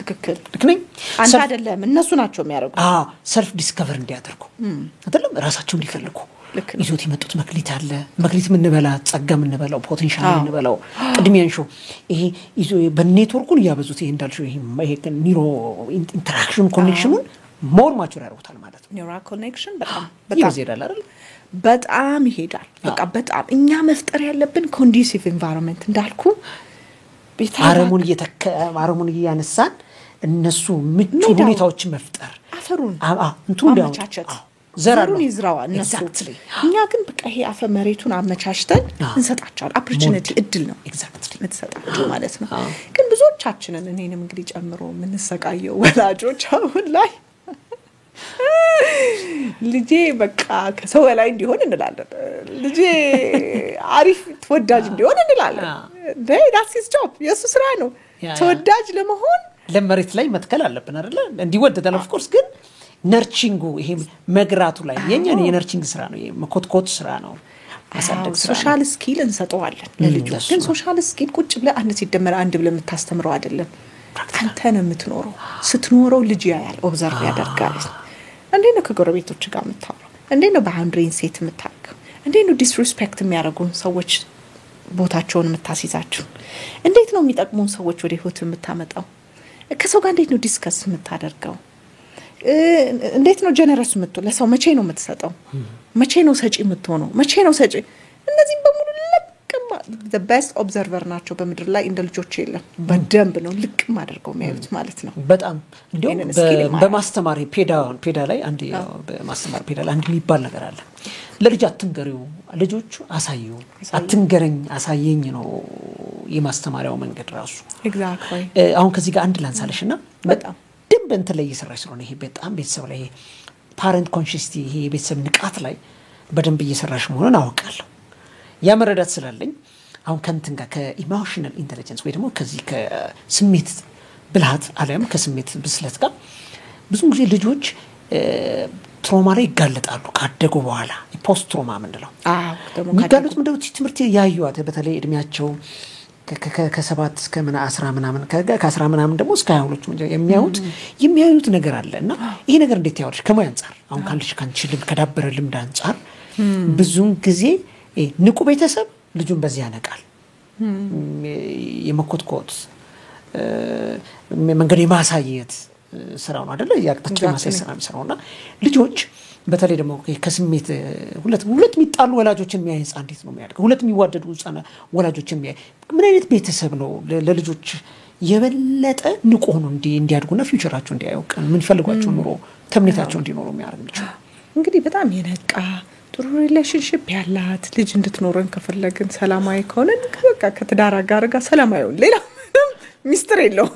ትክክል ልክነኝ አንተ አይደለም እነሱ ናቸው የሚያደርጉት ሰልፍ ዲስከቨር እንዲያደርጉ አይደለም ራሳቸውን እንዲፈልጉ ይዞት የመጡት መክሊት አለ መክሊት ምን በላ ጸጋ ምን በላው ፖቴንሻል ምን በላው ቅድሚያን ሾ ይሄ ይዞ በኔትወርኩን ያበዙት ይሄ እንዳልሽው ይሄ ኒውሮ ኢንተራክሽን ኮኔክሽኑን ሞር ማቹር ያደርጉታል ማለት ነው። ኒውራል ኮኔክሽን በጣም ይሄዳል አይደል በጣም ይሄዳል። በቃ በጣም እኛ መፍጠር ያለብን ኮንዱሲቭ ኢንቫይሮንመንት እንዳልኩ አረሙን አረሙን ያነሳን እነሱ ምቹ ሁኔታዎችን መፍጠር አፈሩን እንቱን ማመቻቸት ዘሩን ይዝራዋ እነሱ እኛ ግን በቃ ይሄ አፈ መሬቱን አመቻችተን እንሰጣቸዋል። ኦፖርቹኒቲ እድል ነው ኤግዛክትሊ መተሰጣቸው ማለት ነው። ግን ብዙዎቻችንን እኔንም እንግዲህ ጨምሮ ምን ሰቃየው ወላጆች አሁን ላይ ልጄ በቃ ከሰው በላይ እንዲሆን እንላለን። ልጄ አሪፍ ተወዳጅ እንዲሆን እንላለን። that's his job የሱ ስራ ነው። ተወዳጅ ለመሆን ለመሬት ላይ መትከል አለብን አይደል እንዲወደድ of course ግን ነርቺንጉ ይሄ መግራቱ ላይ የኛን የነርቺንግ ስራ ነው የመኮትኮት ስራ ነው ማሳደግ ስራ ሶሻል ስኪል እንሰጠዋለን ለልጁ። ግን ሶሻል ስኪል ቁጭ ብለ አንድ ሲደመር አንድ ብለ የምታስተምረው አይደለም አንተ ነው የምትኖረው። ስትኖረው ልጅ ያያል ኦብዘርቭ ያደርጋል። እንዴት ነው ከጎረቤቶች ጋር የምታወራው? እንዴት ነው ባውንደሪን ሴት የምታደርገው? እንዴት ነው ዲስሪስፔክት የሚያደርጉን ሰዎች ቦታቸውን የምታስይዛቸው? እንዴት ነው የሚጠቅሙን ሰዎች ወደ ህይወት የምታመጣው? ከሰው ጋር እንዴት ነው ዲስከስ የምታደርገው? እንዴት ነው ጀነረስ የምትሆነው? ለሰው መቼ ነው የምትሰጠው? መቼ ነው ሰጪ የምትሆነው? መቼ ነው ሰጪ? እነዚህ በሙሉ ለቅማ the best observer ናቸው በመድር ላይ እንደ ልጆች የለም። በደንብ ነው ልቅም አድርገው የሚያዩት ማለት ነው። በጣም እንደውም በማስተማር ፔዳ ላይ አንድ በማስተማር ፔዳ ላይ አንድ የሚባል ነገር አለ። ለልጅ አትንገሪው ልጆቹ አሳዩ አትንገረኝ አሳየኝ ነው የማስተማሪያው መንገድ ራሱ ኤግዛክትሊ። አሁን ከዚህ ጋር አንድ ላንሳለሽና በጣም ደንብ እንት ላይ እየሰራሽ ስለሆነ ይሄ በጣም ቤተሰብ ላይ ፓረንት ኮንሺየስቲ ይሄ ቤተሰብ ንቃት ላይ በደንብ እየሰራሽ መሆኑን አውቃለሁ። ያ መረዳት ስላለኝ አሁን ከእንትን ጋር ከኢሞሽናል ኢንተለጀንስ ወይ ደግሞ ከዚህ ከስሜት ብልሃት አለም ከስሜት ብስለት ጋር ብዙ ጊዜ ልጆች ትሮማ ላይ ይጋለጣሉ ካደጉ በኋላ ፖስት ትሮማ ምንለው ደግሞ የሚጋለጡ ምንድነው ትምህርት ያዩዋት በተለይ እድሜያቸው ከ7 እስከ 10 ምናምን ከ10 ምናምን ደግሞ እስከ 22 የሚያዩት ነገር አለ እና ይሄ ነገር እንዴት ያወርሽ ከሞያ አንፃር አሁን ካልሽ ካንቺ ከዳበረ ልምድ አንፃር ብዙን ጊዜ ንቁ ቤተሰብ ልጁን በዚህ ያነቃል የመኮትኮት መንገድ የማሳየት ስራው ነው አይደለ ያቅጣጫ ማሳየት ስራ የሚሰራውና ልጆች በተለይ ደግሞ ከስሜት ሁለት የሚጣሉ ወላጆችን የሚያይጽ እንዴት ነው የሚያደርገው ሁለት የሚዋደዱ ወላጆችን የሚያይ ምን አይነት ቤተሰብ ነው ለልጆች የበለጠ ንቁ ሆኖ እንዲያድጉና ፊውቸራቸው እንዲያውቁ ምን ፈልጓቸው ኑሮ ተምኔታቸው እንዲኖሩ የሚያደርግ ልጅ እንግዲህ በጣም የነቃ ጥሩ ሪሌሽንሺፕ ያላት ልጅ እንድትኖረን ከፈለግን ሰላማዊ ከሆነ በቃ ከትዳር ጋር ሰላማዊ ሌላ ሚስጥር የለው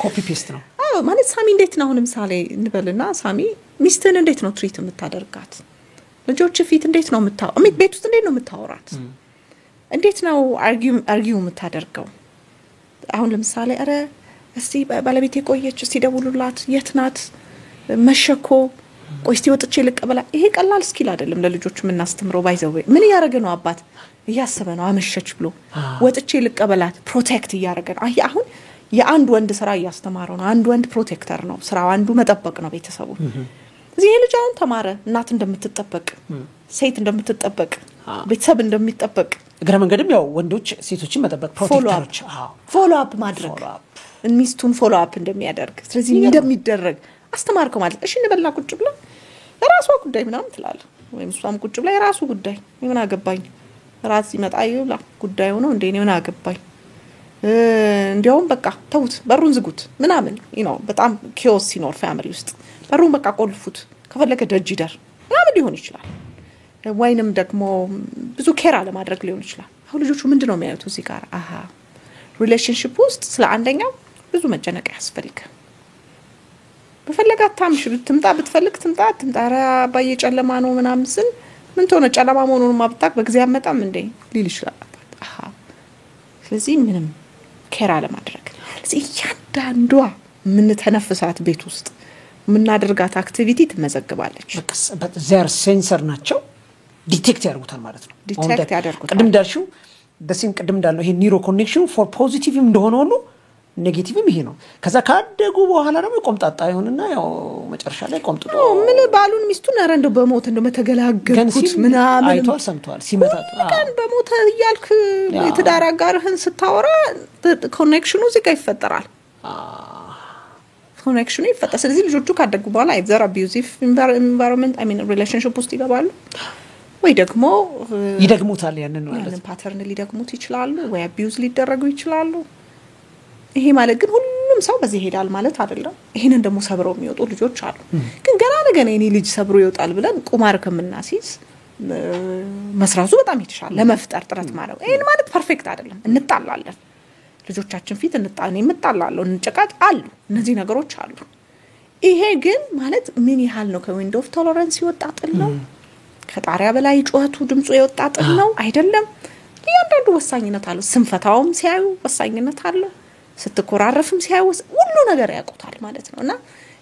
ኮፒ ፔስት ነው ማለት ሳሚ እንዴት ነው ለምሳሌ እንበልና ሳሚ ሚስትን እንዴት ነው ትሪት የምታደርጋት ልጆች ፊት እንዴት ነው ቤት ውስጥ እንዴት ነው የምታወራት እንዴት ነው አርጊው የምታደርገው አሁን ለምሳሌ አረ እስቲ ባለቤቴ ቆየች እስቲ ደውሉላት የት ናት መሸኮ ቆይስቲ ወጥቼ ልቀበላ ይሄ ቀላል ስኪል አይደለም ለልጆቹ የምናስተምረው ባይዘው ምን ያረገ ነው አባት እያሰበ ነው አመሸች ብሎ ወጥቼ ልቀበላት ፕሮቴክት ያረገ ነው አሁን የአንድ ወንድ ስራ ያስተማረው ነው አንድ ወንድ ፕሮቴክተር ነው ስራው አንዱ መጠበቅ ነው ቤተሰቡ እዚህ ልጅ አሁን ተማረ እናት እንደምትጠበቅ ሴት እንደምትጠበቅ ቤተሰብ እንደሚጠበቅ እግረ መንገድም ያው ወንዶች ሴቶችን መጠበቅ ፕሮቴክተሮች ፎሎ አፕ ማድረግ ሚስቱን ፎሎ አፕ እንደሚያደርግ ስለዚህ እንደሚደረግ አስተማርከው ማለት እሺ እንበልና ቁጭ ብላ ራሷ ጉዳይ ምናምን ትላል ወይም እሷም ቁጭ ብላ የራሱ ጉዳይ ምን አገባኝ ራስ ይመጣ ይውላ ጉዳዩ ነው እንዴ ምን አገባኝ እንዲያውም በቃ ተውት በሩን ዝጉት ምናምን በጣም ኪዮስ ሲኖር ፋሚሊ ውስጥ በሩን በቃ ቆልፉት ከፈለከ ደጅ ይደር ምናምን ሊሆን ይችላል ወይንም ደግሞ ብዙ ኬር አለ ማድረግ ሊሆን ይችላል አሁን ልጆቹ ምንድነው የሚያዩት እዚህ ጋር ሪሌሽንሺፕ ውስጥ ስለ አንደኛው ብዙ መጨነቅ ያስፈልጋል በፈለጋት ታምሽ ብትምጣ ብትፈልግ ትምጣ ራ ባየ ጨለማ ነው ምናምን ስል ምን ተሆነ ጨለማ መሆኑን ማብጣቅ በጊዜ ያመጣም እንዴ ሊል ይችላል ስለዚህ ምንም ኬር አለ ማድረግ ስለዚህ ያንዳንዷ ምን ተነፍሳት ቤት ውስጥ ምናደርጋት አክቲቪቲ ትመዘግባለች but their sensor ናቸው ዲቴክት ያደርጉታል ማለት ነው ዲቴክት ያደርጉታል ቅድም ዳልሽው ደሲም ቅድም እንዳለው ይሄ ኒውሮ ኮኔክሽን ፎር ፖዚቲቭም እንደሆነ ሁሉ ኔጌቲቭም ይሄ ነው ከዛ ካደጉ በኋላ ደግሞ ቆምጣጣ ይሆንና ያው መጨረሻ ላይ ቆምጥጦ ምን ባሉን ሚስቱን አረንዶ በሞት እንደው መተገላገልኩት ምናምን አይቷል ሰምቷል ሲመጣጡ ቀን በሞት ይያልክ የትዳር አጋርህን ስታወራ ኮኔክሽኑ እዚህ ጋር ይፈጠራል ኮኔክሽኑ ይፈጠራል ስለዚህ ልጆቹ ካደጉ በኋላ either abusive environment relationship ውስጥ ይገባሉ ወይ ደግሞ ይደግሙታል ያንን ፓተርን ሊደግሙት ይችላሉ ወይ አቢዩዝ ሊደረጉ ይችላሉ ይሄ ማለት ግን ሁሉም ሰው በዚህ ሄዳል ማለት አይደለም ይሄንን ደግሞ ሰብረው የሚወጡ ልጆች አሉ ግን ገና ነገ እኔ ልጅ ሰብሮ ይወጣል ብለን ቁማር ከመናሲስ መስራቱ በጣም ይተሻለ ለመፍጠር ጥረት ማድረግ ይሄን ማለት ፐርፌክት አይደለም እንጣላለን ልጆቻችን ፊት እንጣላለን እንጨቃጭ አሉ እነዚህ ነገሮች አሉ ይሄ ግን ማለት ምን ያህል ነው ከዊንዶ ኦፍ ቶለራንስ ይወጣጥል ነው ከጣሪያ በላይ ጩኸቱ ድምጹ ይወጣጥል ነው አይደለም ያንዳንዱ ወሳኝነት አለው ስንፈታውም ሲያዩ ወሳኝነት አለው ስትቆራረፍም ሲያዩ ሁሉ ነገር ያቆታል ማለት ነውና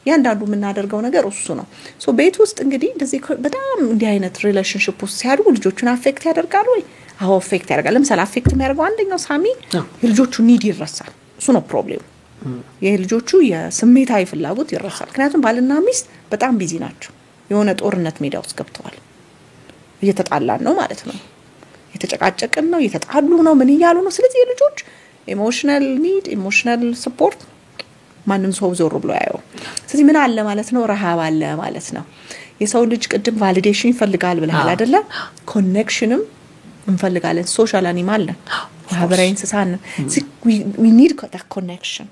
ያንዳንዱ ምናደርገው ነገር እሱ ነው ሶ ቤት ውስጥ እንግዲህ እንደዚህ በጣም እንዲህ አይነት ሪሌሽንሺፕ ውስጥ ሲያድጉ ልጆቹን አፌክት ያደርጋሉ ወይ አዎ አፌክት ያደርጋል ለምሳሌ አፌክት የሚያደርገው አንደኛው ሳሚ የልጆቹ ኒድ ይረሳል እሱ ነው ፕሮብሌም የልጆቹ የስሜታዊ ፍላጎት ይረሳል ምክንያቱም ባልና ሚስት በጣም ቢዚ ናቸው የሆነ ጦርነት ሜዳ ውስጥ ገብተዋል እየተጣላን ነው ማለት ነው የተጨቃጨቀን ነው እየተጣሉ ነው ምን ይያሉ ነው ስለዚህ የልጆች ኢሞሽናል ኒድ ኢሞሽናል ሰፖርት ማንም ሰው ዞር ብሎ ያየው ስለዚህ ምን አለ ማለት ነው ረሃብ አለ ማለት ነው የሰው ልጅ ቅድም ቫሊዴሽን ይፈልጋል ብለሃል አይደለ ኮኔክሽንም እንፈልጋለን ሶሻል አኒማል ነን ማህበራዊ እንስሳን we need that connection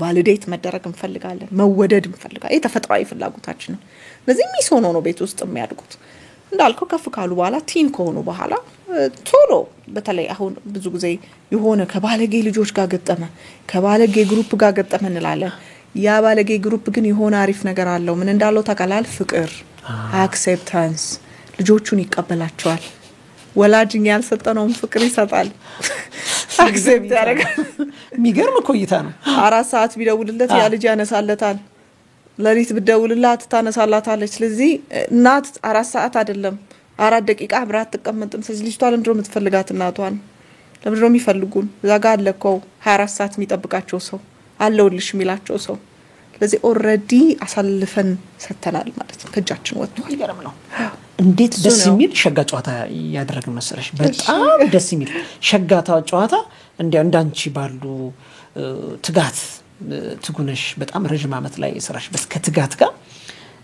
ቫሊዴት መደረግ እንፈልጋለን መወደድ እንፈልጋለን የተፈጥሯዊ ፍላጎታችን ነው ስለዚህ ሚሶኖ ነው ቤት ውስጥ የሚያድጉት እንዳልከው ከፍ ካሉ በኋላ ቲን ከሆኑ በኋላ ቶሎ በተለይ አሁን ብዙ ጊዜ የሆነ ከባለጌ ልጆች ጋር ገጠመ ከባለጌ ግሩፕ ጋር ገጠመ እንላለን ያ ባለጌ ግሩፕ ግን የሆነ አሪፍ ነገር አለው ምን እንዳለው ታቃላል ፍቅር አክሴፕታንስ ልጆቹን ይቀበላቸዋል ወላጅኛ ያልሰጠነው ፍቅር ይሰጣል አክሴፕት ያደርጋል የሚገርም ቆይታ ነው 4 ሰዓት ቢደውልለት ያ ልጅ ያነሳለታል ለሊት ብደውልላት ታነሳላታለች ስለዚህ እናት 4 ሰዓት አይደለም 4 ደቂቃ አብራት ተቀመጥም ስለዚህ ልጅቷ ለምንድነው የምትፈልጋት እናቷን ለምንድነው የሚፈልጉን እዛ ጋር አለከው 24 ሰዓት የሚጠብቃቸው ሰው አለውልሽ የሚላቸው ሰው ስለዚህ ኦሬዲ አሳልፈን ሰተናል ማለት ነው ከጃችን ወጥቷል ይገርም ነው እንዴት ደስ የሚል ሸጋ ጨዋታ ያደረግን መሰለሽ በጣም ደስ የሚል ሸጋታ ጨዋታ እንዳንቺ ባሉ ትጋት ትጉነሽ በጣም ረጅም አመት ላይ ስራሽ በስከ ትጋት ጋር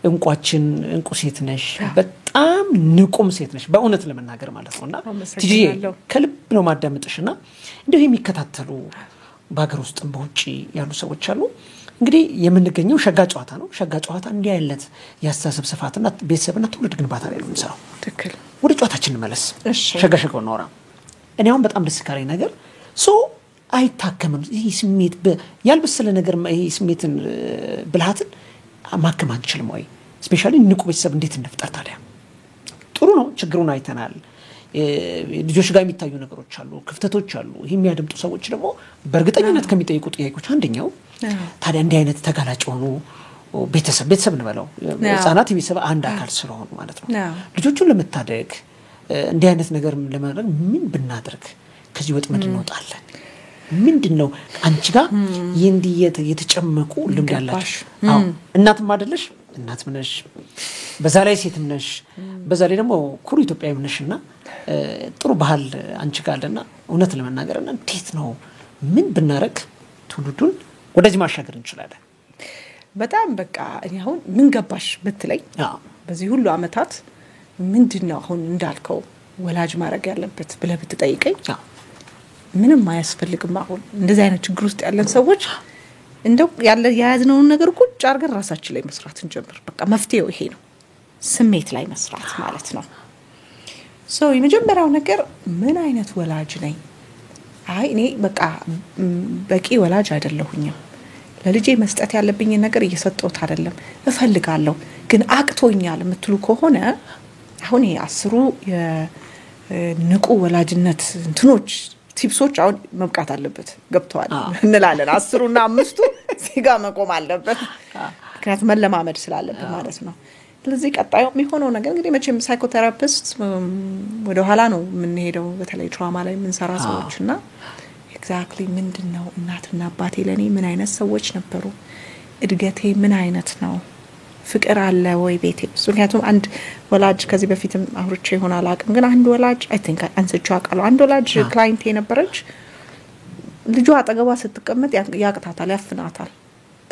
እንቁ ሴት ነሽ በጣም ንቁም ሴት ነሽ በእውነት ለመናገር ማለት ነውና ትጂ ከልብ ነው ማዳመጥሽና እንደው የሚከታተሉ ባገር ውስጥም በውጪ ያሉ ሰዎች አሉ እንግዲህ የምንገኘው ሸጋ ጨዋታ ነው ሸጋ ጨዋታ እንዲህ አይነት ያስተሳሰብ ስፋትና ቤተሰብና ትውልድ ግንባታ ላይ ነው የምንሰራው ትክክል ወደ ጨዋታችን እንመለስ ሸጋ ሸጋው ነው እኔ አሁን በጣም ደስ ካለኝ ነገር አይታከምም ይሄ ስሜት ያልበሰለ ነገር ይሄ ስሜትን ብልሃትን ማከም አንችልም ወይ ስፔሻሊ ንቁ ቤተሰብ እንዴት እንፍጠር ታዲያ ጥሩ ነው ችግሩን አይተናል ልጆች ጋር የሚታዩ ነገሮች አሉ ክፍተቶች አሉ ይሄ የሚያደምጡ ሰዎች ደግሞ በእርግጠኝነት ከሚጠይቁ ጥያቄዎች አንደኛው ታዲያ እንዲህ አይነት ተጋላጭ ሆኖ ቤተሰብ እንበለው ህፃናት የቤተሰብ አንድ አካል ስለሆኑ ማለት ነው ልጆቹን ለመታደግ እንዲህ አይነት ነገር ለማድረግ ምን ብናደርግ ከዚህ ወጥመድ እንወጣለን ምንድነው አንቺ ጋር የእንዲየት የተጨመቁ ልምድ ያላችሁ እናትም አይደለሽ እናትም ነሽ በዛ ላይ ሴትም ነሽ በዛ ላይ ደግሞ ኩሩ ኢትዮጵያዊም ነሽና ጥሩ ባህል አንቺ ጋር አለና እውነት ለመናገርና እንዴት ነው ምን ብናረግ ትውልዱን ወደዚህ ማሻገር እንችላለን በጣም በቃ እኔ አሁን ምን ገባሽ ብትለኝ በዚህ ሁሉ አመታት ምንድነው አሁን እንዳልከው ወላጅ ማረግ ያለበት ብለህ ብትጠይቀኝ ምንም ማያስፈልግም አሁን እንደዚህ አይነት ችግር ውስጥ ያለን ሰዎች እንደው ያለ ያያዝነው ነገር ቁጭ አርገን ራሳችን ላይ መስራት እንጀምር በቃ መፍትሄው ይሄ ነው ስሜት ላይ መስራት ማለት ነው የመጀመሪያው ነገር ምን አይነት ወላጅ ነኝ እኔ በቃ በቂ ወላጅ አይደለሁኝም ለልጄ መስጠት ያለብኝ ነገር እየሰጠሁት አይደለም እፈልጋለሁ ግን አቅቶኛል የምትሉ ከሆነ አሁን ይሄ 10 የንቁ ወላጅነት እንትኖች ቲፕሶች አሁን መብቃት አለበት ገብቷል እንላለን 10 እና 5 ሲጋ መቆም አለበት ምክንያቱም መለማመድ ስላለበት ማለት ነው ስለዚህ ቀጣዩ የሚሆነው ነገር እንግዲህ መቼም ሳይኮቴራፒስት ወደ ኋላ ነው የምንሄደው በተለይ ትራውማ ላይ የምንሰራ ሰዎችና ኤግዛክትሊ ምንድነው እናትና አባቴ ለኔ ምን አይነት ሰዎች ነበሩ እድገቴ ምን አይነት ነው ፍቅር አለ ወይ ቤቴ ምክንያቱም አንድ ወላጅ ከዚህ በፊትም አውርቼ ይሆናል አቅም ግን አንድ ወላጅ አይ ቲንክ አንስቼው አውቃለሁ አንድ ወላጅ ክላይንት የነበረች ልጇ አጠገቧ ስትቀመጥ ያቅታታል ያፍናታል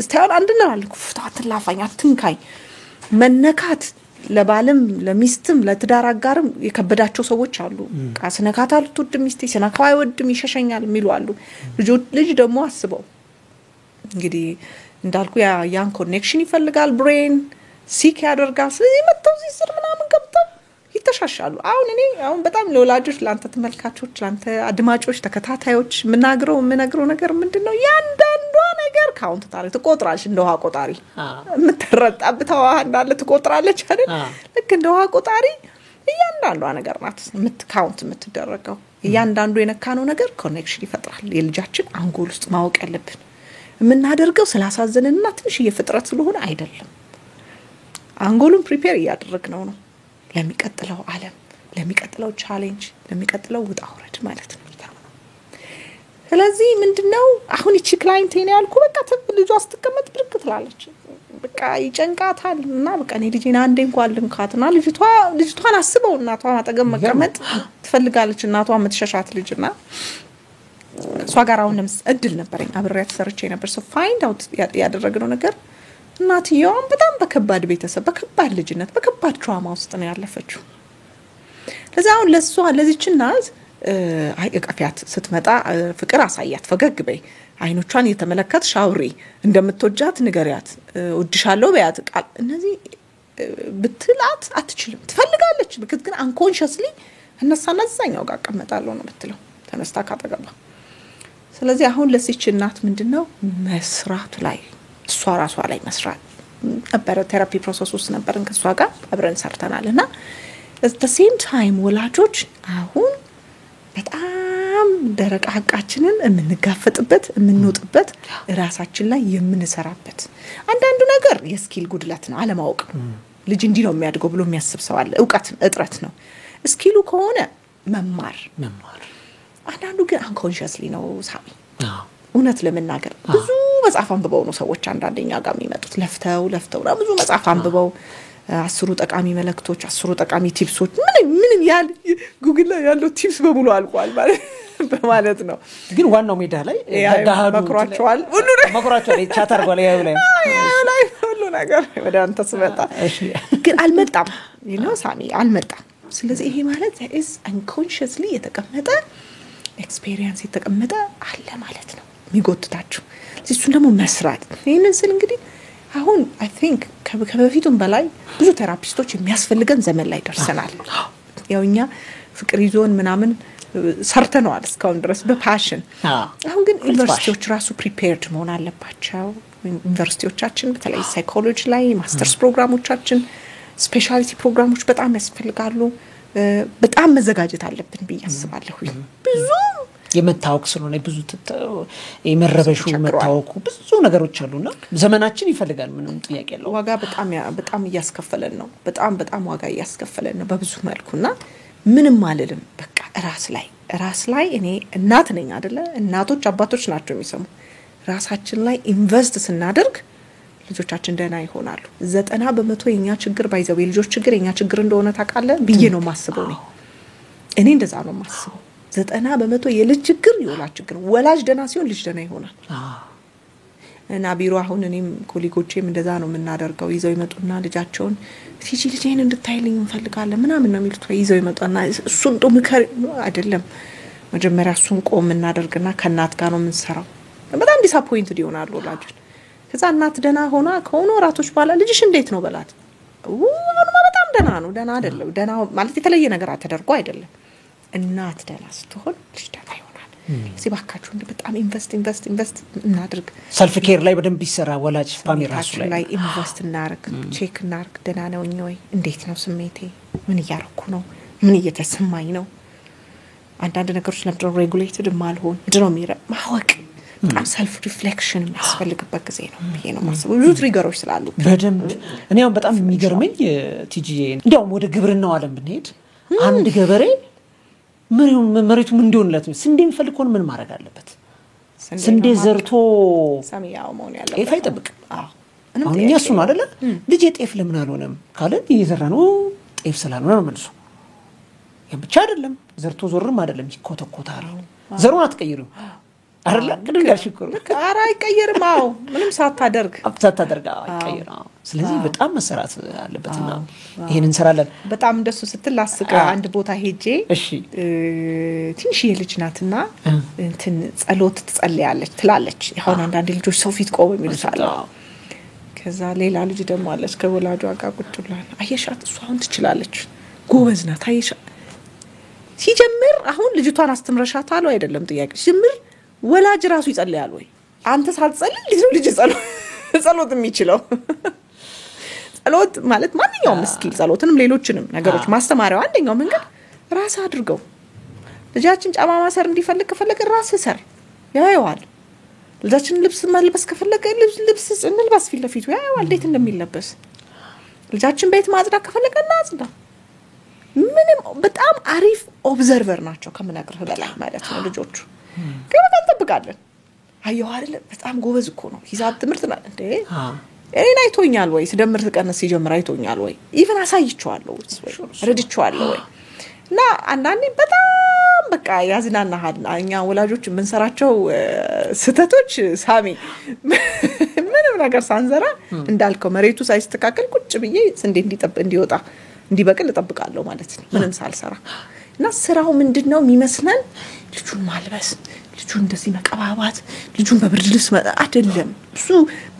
እስታውን አንድና አልኩ ፍታትን ላፋኝ አትንካኝ መነካት ለባለም ለሚስትም ለትዳር አጋርም የከበዳቸው ሰዎች አሉ ቃስነካታል ትውድ ሚስቴ ስነካው አይወድም ይሸሸኛል የሚሉ አሉ ልጅ ደግሞ አስበው እንግዲህ እንዳልኩ ያን ኮኔክሽን ይፈልጋል ብሬን ሲክ ያደርጋል ስለዚህ መጥተው ሲስር ምናምን ገብተው ይተሻሻሉ አሁን በጣም ለወላጆች ላንተ ተመልካቾች ላንተ አድማጮች ተከታታዮች ምናግረው ነገር ምንድነው ያንዳንዷ ነገር ካውንት ታሪክ ትቆጥራለች እንደው አቆጣሪ የምትረጣብተዋ እንዳለ ትቆጥራለች አይደል ልክ እንደው አቆጣሪ ያንዳንዷ ነገር ናት ካውንት የምትደረገው ያንዳንዱ የነካነው ነገር ኮኔክሽን ይፈጥራል የልጃችን አንጎል ውስጥ ማወቅ ያለብን ምናደርገው ስላሳዘነና ትንሽ የፍጥረት ስለሆነ አይደለም አንጎሉን ፕሪፔር ያደረግነው ነው ለሚቀጥለው ዓለም ለሚቀጥለው ቻሌንጅ ለሚቀጥለው ውጣውረድ ማለት ነው ስለዚህ ምንድነው አሁን እቺ ክላይንት እኔ ያልኩ በቃ ልጇ አስተቀመጥ ብርቅ ትላለች በቃ ይጨንቃታል እና በቃ እኔ ልጄና አንዴ እንኳን ልንካትና ልጅቷን አስበው እናቷ አጠገብ መቀመጥ ትፈልጋለች እናቷ የምትሸሻት ልጅና እሷ ጋር አሁን እድል ነበርኝ አብሬያት ሰርቼ ነበር ፋይንድ አውት ያደረግነው ነገር እናትየዋም በጣም በከባድ ቤተሰብ በከባድ ልጅነት በከባድ ትራውማ ውስጥ ነው ያለፈችው ለዛ አሁን ለዚች እናት እቀፊያት ስትመጣ ፍቅር አሳያት ፈገግ በይ አይኖቿን እየተመለከት ሻውሪ እንደምትወጃት ንገሪያት ወድሻለሁ በያት ቃል እነዚህ ብትላት አትችልም ትፈልጋለች ግን አንኮንሺየስሊ እነሳና እዛኛው ጋር ቀመጣለሁ ነው የምትለው ተነስታ ካጠገባ ስለዚህ አሁን ለዚች እናት ምንድነው መስራት ላይ እሷ ራሷ ላይ መስራት ነበር ቴራፒ ፕሮሰስ ውስጥ ነበርን ከሷ ጋር አብረን ሰርተናልና at the same time ወላጆች አሁን በጣም ደረቅ ሐቃችንን የምንጋፈጥበት የምንወጥበት ራሳችን ላይ የምንሰራበት አንዳንዱ ነገር የስኪል ጉድለት ነው አለማወቅ ልጅ እንዲህ ነው የሚያድገው ብሎ የሚያስብ ሰው አለ ዕውቀት እጥረት ነው ስኪሉ ከሆነ መማር አንዳንዱ ግን አንኮንሺየስሊ ነው ሳቢ እውነት ለመናገር ብዙ መጽሐፍ አንብበው ነው ሰዎች አንዳንደኛ ጋር የሚመጡት ለፍተው ብዙ መጽሐፍ አንብበው 10 ጠቃሚ መልእክቶች 10 ጠቃሚ ቲፕሶች ምን ያል ጉግል ላይ ያለው ቲፕስ በሙሉ አልቋል ማለት ነው ግን ዋናው ሜዳ ላይ ዳሃዱ መክሯቸዋል ቻት አርጓል ያው ላይ ሁሉ ነገር ወደ አንተ ስመጣ ግን አልመጣም ሳሚ አልመጣም ስለዚህ ይሄ ማለት is unconsciously የተቀመጠ ኤክስፒሪየንስ የተቀመጠ አለ ማለት ነው የሚጎትታችሁ እሱን ደግሞ መስራት ይሄንን ስል እንግዲህ አሁን I think ከበፊቱም በላይ ብዙ ቴራፒስቶች የሚያስፈልገን ዘመን ላይ ደርሰናል ያውኛ ፍቅር ይዞን ምናምን ሰርተናል እስካሁን ድረስ በፓሽን አሁን ግን ዩኒቨርሲቲዎች ራሱ ፕሪፔርድ መሆን አለባቸው ዩኒቨርሲቲዎቻችን በተለይ ሳይኮሎጂ ላይ ማስተርስ ፕሮግራሞቻችን ስፔሻሊቲ ፕሮግራሞች በጣም ያስፈልጋሉ በጣም መዘጋጀት አለብን በያስባለሁ ብዙ የመታወቅ ስለሆነ ብዙ የመረበሹ መታወቁ ብዙ ነገሮች አሉና ዘመናችን ይፈልጋል ምንም ጥያቄ የለው ዋጋ በጣም ያስከፈለን ነው በጣም ዋጋ ያስከፈለን ነው በብዙ መልኩና ምንም ማለልም በቃ ራስ ላይ እኔ እናት ነኝ አይደለ እናቶች አባቶች ናቸው የሚሰሙ ራሳችን ላይ ኢንቨስት ስናደርግ ልጆቻችን ደህና ይሆናሉ 90% የኛ ችግር ባይዘው የልጆች ችግር የኛ ችግር እንደሆነ ታውቃለህ ብዬ ነው ማስበው እኔ እንደዛ ነው ማስበው 90% የልጅ ችግር የወላጅ ችግር ወላጅ ደህና ሲሆን ልጅ ደህና ይሆናል እና ቢሮ አሁን እኔም ኮሊጎቼም እንደዛ ነው የምናደርገው ይዘው ይመጡና ልጃቸውን ሲጂ ልጄን እንድታይልኝ እንፈልጋለን ምናምን ነው የሚሉት ይዘው ይመጣና እሱን ጦ ምከር አይደለም መጀመሪያ እሱን ቆም እናደርግና ከናት ጋር ነው የምንሰራው በጣም ዲስአፖይንትድ ይሆናሉ ወላጆች ከዛ እናት ደህና ሆና ከሆነ ወራቶች በኋላ ልጅሽ እንዴት ነው በላት አሁንማ በጣም ደህና አይደለም ደህና ማለት የተለየ ነገር አተደርጎ አይደለም እናት ደህና ስትሆን ልጅ ደህና ይሆናል ሲባካችሁ እንደ በጣም ኢንቨስት እናድርግ ሰልፍ ኬር ላይ በደንብ ይሰራ ወላጅ ፋሚሊ ራሱ ላይ ኢንቨስት እናርግ ቼክ እናርግ ደህና ነው ወይ እንዴት ነው ስሜቴ ምን እያረኩ ነው ምን እየተሰማኝ ነው አንዳንድ ነገሮች ለምንድነው ሬጉሌትድ ማልሆን ምንድነው ማወቅ በጣም ሰልፍ ሪፍሌክሽን የሚያስፈልግበት ጊዜ ነው ብዬ ነው ማስበው ብዙ ትሪገሮች ስላሉ በደንብ እኔ አሁን በጣም የሚገርመኝ ቲጂዬ እንዴው ወደ ግብርናው ዓለም ብንሄድ አንድ ገበሬ መሬቱ ምን እንደሆነለት ስንዴ የሚፈልግ ሆነ ምን ማድረግ አለበት ስንዴ ዘርቶ ሰሚያው መሆን ያለው ጤፍ አይጠብቅ አሁን እኛ እሱ ነው አይደለ ልጅ ጤፍ ለምን አልሆነም ካለን እየዘራ ነው ጤፍ ስላልሆነ ነው መልሶ ብቻ አይደለም ዘርቶ ዞርም አይደለም ይኮተኮታል ዘሩን አትቀይሩ አይደለ ግድንጋር ሽኩር አራ አይቀየርም ምንም ሳታደርግ አይቀየርም ስለዚህ በጣም መሰራት አለበትና ይሄን እንሰራለን በጣም እንደሱ ስትላስቀ አንድ ቦታ ሄጄ እሺ ትንሽ የልጅ ናትና እንትን ጸሎት ትላለች አሁን አንዳንድ ልጆች ሰው ፊት ቆመው የሚሉታል ከዛ ሌላ ልጅ ደግሞ አለች ከወላጇ ጋር ቁጭ ብላ አየሻት እሷ አሁን ትችላለች ጎበዝ ናት አየሻ ሲጀምር አሁን ልጅቷን አስተምረሻታል አይደለም ጥያቄ ሲጀምር ወላጅ ራሱ ይጸልያል ወይ አንተ ሳትጸልይ ልጅ ጸሎት የሚችለው ጸሎት ማለት ማንኛውም ስኪል ጸሎትንም ሌሎችንም ነገሮች ማስተማሪያው አንደኛው መንገድ ራስ አድርገው ልጃችን ጫማ ማሰር እንዲፈልግ ከፈለገ ራስ ሰር ያየዋል ልጃችን ልብስ መልበስ ከፈለገ ልብስ እንልበስ ፊት ለፊቱ ያየዋል እንዴት እንደሚለበስ ልጃችን ቤት ማጽዳት ከፈለገ እናጽዳ ምንም በጣም አሪፍ ኦብዘርቨር ናቸው ከምነግርህ በላይ ማለት ነው ልጆቹ ከበቃ ተጠብቃለን አየው አይደለ በጣም ጎበዝ እኮ ነው ሂሳብ ትምህርት ነው እንዴ እኔን አይቶኛል ወይ ስደምር ተቀነስ ሲጀምር አይቶኛል ወይ ኢቭን አሳይቼዋለሁ ወይ ረድቼዋለሁ ወይ እና አንዳንዴ በጣም በቃ ያዝናናሃል እኛ ወላጆች የምንሰራቸው ስተቶች ሳሚ ምንም ነገር ሳንዘራ እንዳልከው መሬቱ ሳይስተካከል ቁጭ ብዬ ስንዴ እንዲወጣ እንዲበቅል እጠብቃለሁ ማለት ነው ምንም ሳልሰራ እና ስራው ምንድነው የሚመስለን ልጁን ማልበስ ልጁን እንደዚህ መቀባባት ልጁን በብርድ ልብስ አይደለም እሱ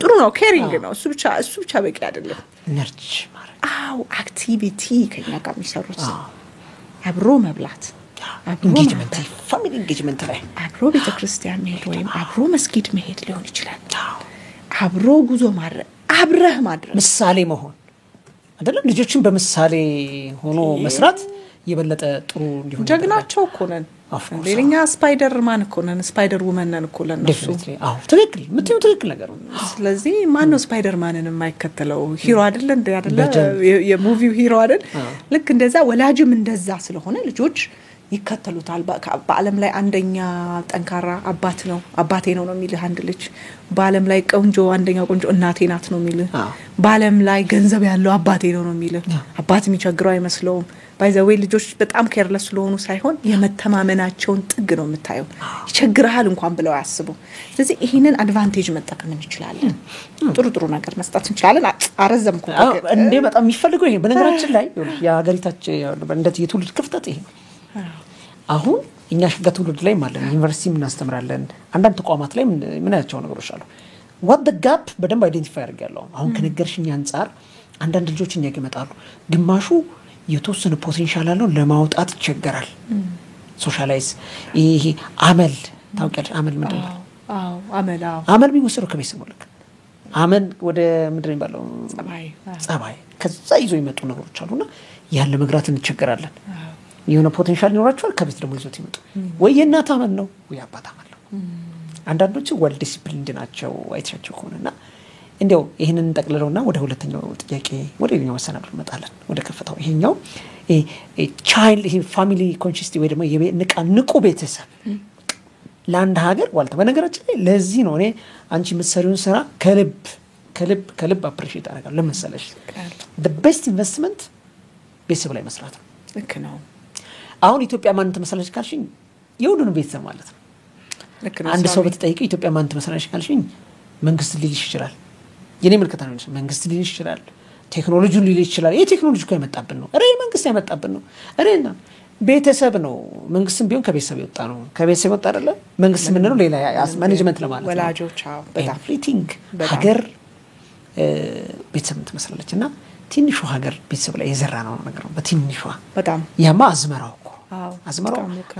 ጥሩ ነው ኬሪንግ ነው እሱ ብቻ በቂ አይደለም ነርች ማለት አክቲቪቲ ከኛ ጋር የሚሰሩት አብሮ መብላት ኢንጌጅመንት ፋሚሊ ኢንጌጅመንት ላይ አብሮ ቤተክርስቲያን መሄድ ወይም አብሮ መስጊድ መሄድ ሊሆን ይችላል አብሮ ጉዞ አብረህ ማድረግ ምሳሌ መሆን አይደለም ልጆችን በምሳሌ ሆኖ መስራት የበለጠ ጥሩ እንዲሆን ጀግናቸው እኮ ነን ሌላኛ ስፓይደር ማን እኮ ነን ስፓይደር ውመን ነን እኮ ለነሱ ትክክል ምትዩ ትክክል ነገር ነው ስለዚህ ማን ነው ስፓይደር ማንን የማይከተለው ሂሮ አይደለ እንደ አይደለ የሙቪው ሂሮ አይደል ልክ እንደዛ ወላጅም እንደዛ ስለሆነ ልጆች ይከተሉታል በአለም ላይ አንደኛ ጠንካራ አባት ነው አባቴ ነው የሚል አንድ ልጅ በአለም ላይ ቆንጆ አንደኛ ቆንጆ እናቴ ናት ነው የሚል በአለም ላይ ገንዘብ ያለው አባቴ ነው የሚል አባት የሚቸግረው አይመስለውም ባይዘዌ ልጆች በጣም ኬርለስ ስለሆኑ ሳይሆን የመተማመናቸውን ጥግ ነው የምታየው ይቸግራል እንኳን ብለው ያስቡ ስለዚህ ይሄንን አድቫንቴጅ መጠቀም እንችላለን ጥሩ ነገር መስጠት እንችላለን አረዘምኩ እንዴ በጣም የሚፈልገው ይሄ በነገራችን ላይ የሀገሪታችን እንደት የትውልድ ክፍተት ይሄ አሁን እኛ ሽጋ ትውልድ ላይ ማለት ዩኒቨርሲቲ ምን አስተምራለን አንዳንድ ተቋማት ላይ ምን ያቻው ነገሮች አሉ what the gap በደንብ አይደንቲፋይ አድርጋለሁ አሁን ከነገርሽኝ አንፃር አንዳንድ ልጆች እኛ ይመጣሉ ግማሹ የተወሰነ ፖቴንሻል አለው ለማውጣት ይቸገራል ሶሻላይዝ ይሄ አመል ታውቂያለሽ አመል ምንድነው አመል ቢወሰደው ከቤተሰብ ልክ አመል ወደ ምንድነው የሚባለው ጸባይ ከዛ ይዞ ይመጡ ነገሮች አሉና ያለ መግራት እንቸገራለን የሆነ ፖቴንሻል ይኖራቸዋል ከቤት ደግሞ ይዞት ይመጡ ወይ የእናት አመል ነው ወይ አባት አመል ነው አንዳንዶቹ ወል ዲሲፕሊንድ ናቸው አይቻቸው ሆነና እንዴው ይሄንን ጠቅልለውና ወደ ሁለተኛው ጥያቄ ወደ ሌላኛው መሰናዶ እንመጣለን ወደ ከፈታው ይሄኛው ቻይልድ ፋሚሊ ኮንሺየስቲ ወይ ደግሞ ንቁ ቤተሰብ ለአንድ ሀገር ዋልታ በነገራችን ላይ ለዚህ ነው እኔ አንቺ የምትሰሪውን ስራ ከልብ አፕሪሺየት አደርጋለሁ ለምሳሌሽ the best investment ቤተሰብ ላይ መስራት ነው ልክ ነው አሁን ኢትዮጵያ ማን ተመሰለች ካልሽኝ የሁሉንም ቤተሰብ ማለት ነው ልክ ነው አንድ ሰው በተጠይቀው ኢትዮጵያ ማን ተመሰለች ካልሽኝ መንግስት ሊልሽ ይችላል የኔ መልከታ ነው መንግስት ሊልሽ ይችላል ቴክኖሎጂውን ሊልሽ ይችላል ይሄ ቴክኖሎጂ እኮ ያመጣብን ነው አሬ መንግስት ያመጣብን ነው አሬና ቤተሰብ ነው መንግስትም ቢሆን ከቤተሰብ ይወጣ ነው ከቤተሰብ ይወጣ አይደለ መንግስት ምን ነው ሌላ ማኔጅመንት ለማለት ነው ወላጆች በጣም ፍሪቲንግ ሀገር ቤተሰብ ተመሰለችና ትንሹ ሀገር ቤተሰብ ላይ የዘራ ነው ነገር ነው በትንሹ በጣም ያማ አዝመራው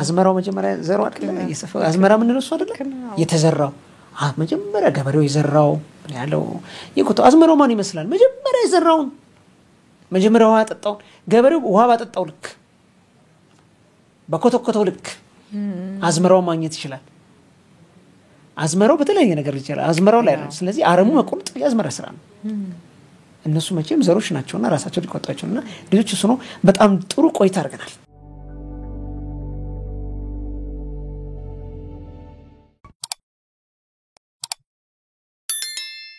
አዝመራው መጀመሪያ ዘሩ አይደለ አዝመራ ምን ነው እሱ አይደለ የተዘራው መጀመሪያ ገበሬው የዘራው ያለው ይቆጣ አዝመራው ማን ይመስላል መጀመሪያ የዘራው መጀመሪያ ውሃ አጠጣው ገበሬው ውሃ ባጠጣው ልክ በኮተኮተው ልክ አዝመራው ማግኘት ይችላል አዝመራው በተለያየ ነገር ይችላል አዝመራው ላይ ነው ስለዚህ አረሙ መቆርጥ ያዝመራ ስራ ነው እነሱ መቼም ዘሮች ናቸውና ራሳቸው ሊቆጣቸውና ልጆች እሱ ነው በጣም ጥሩ ቆይታ አድርገናል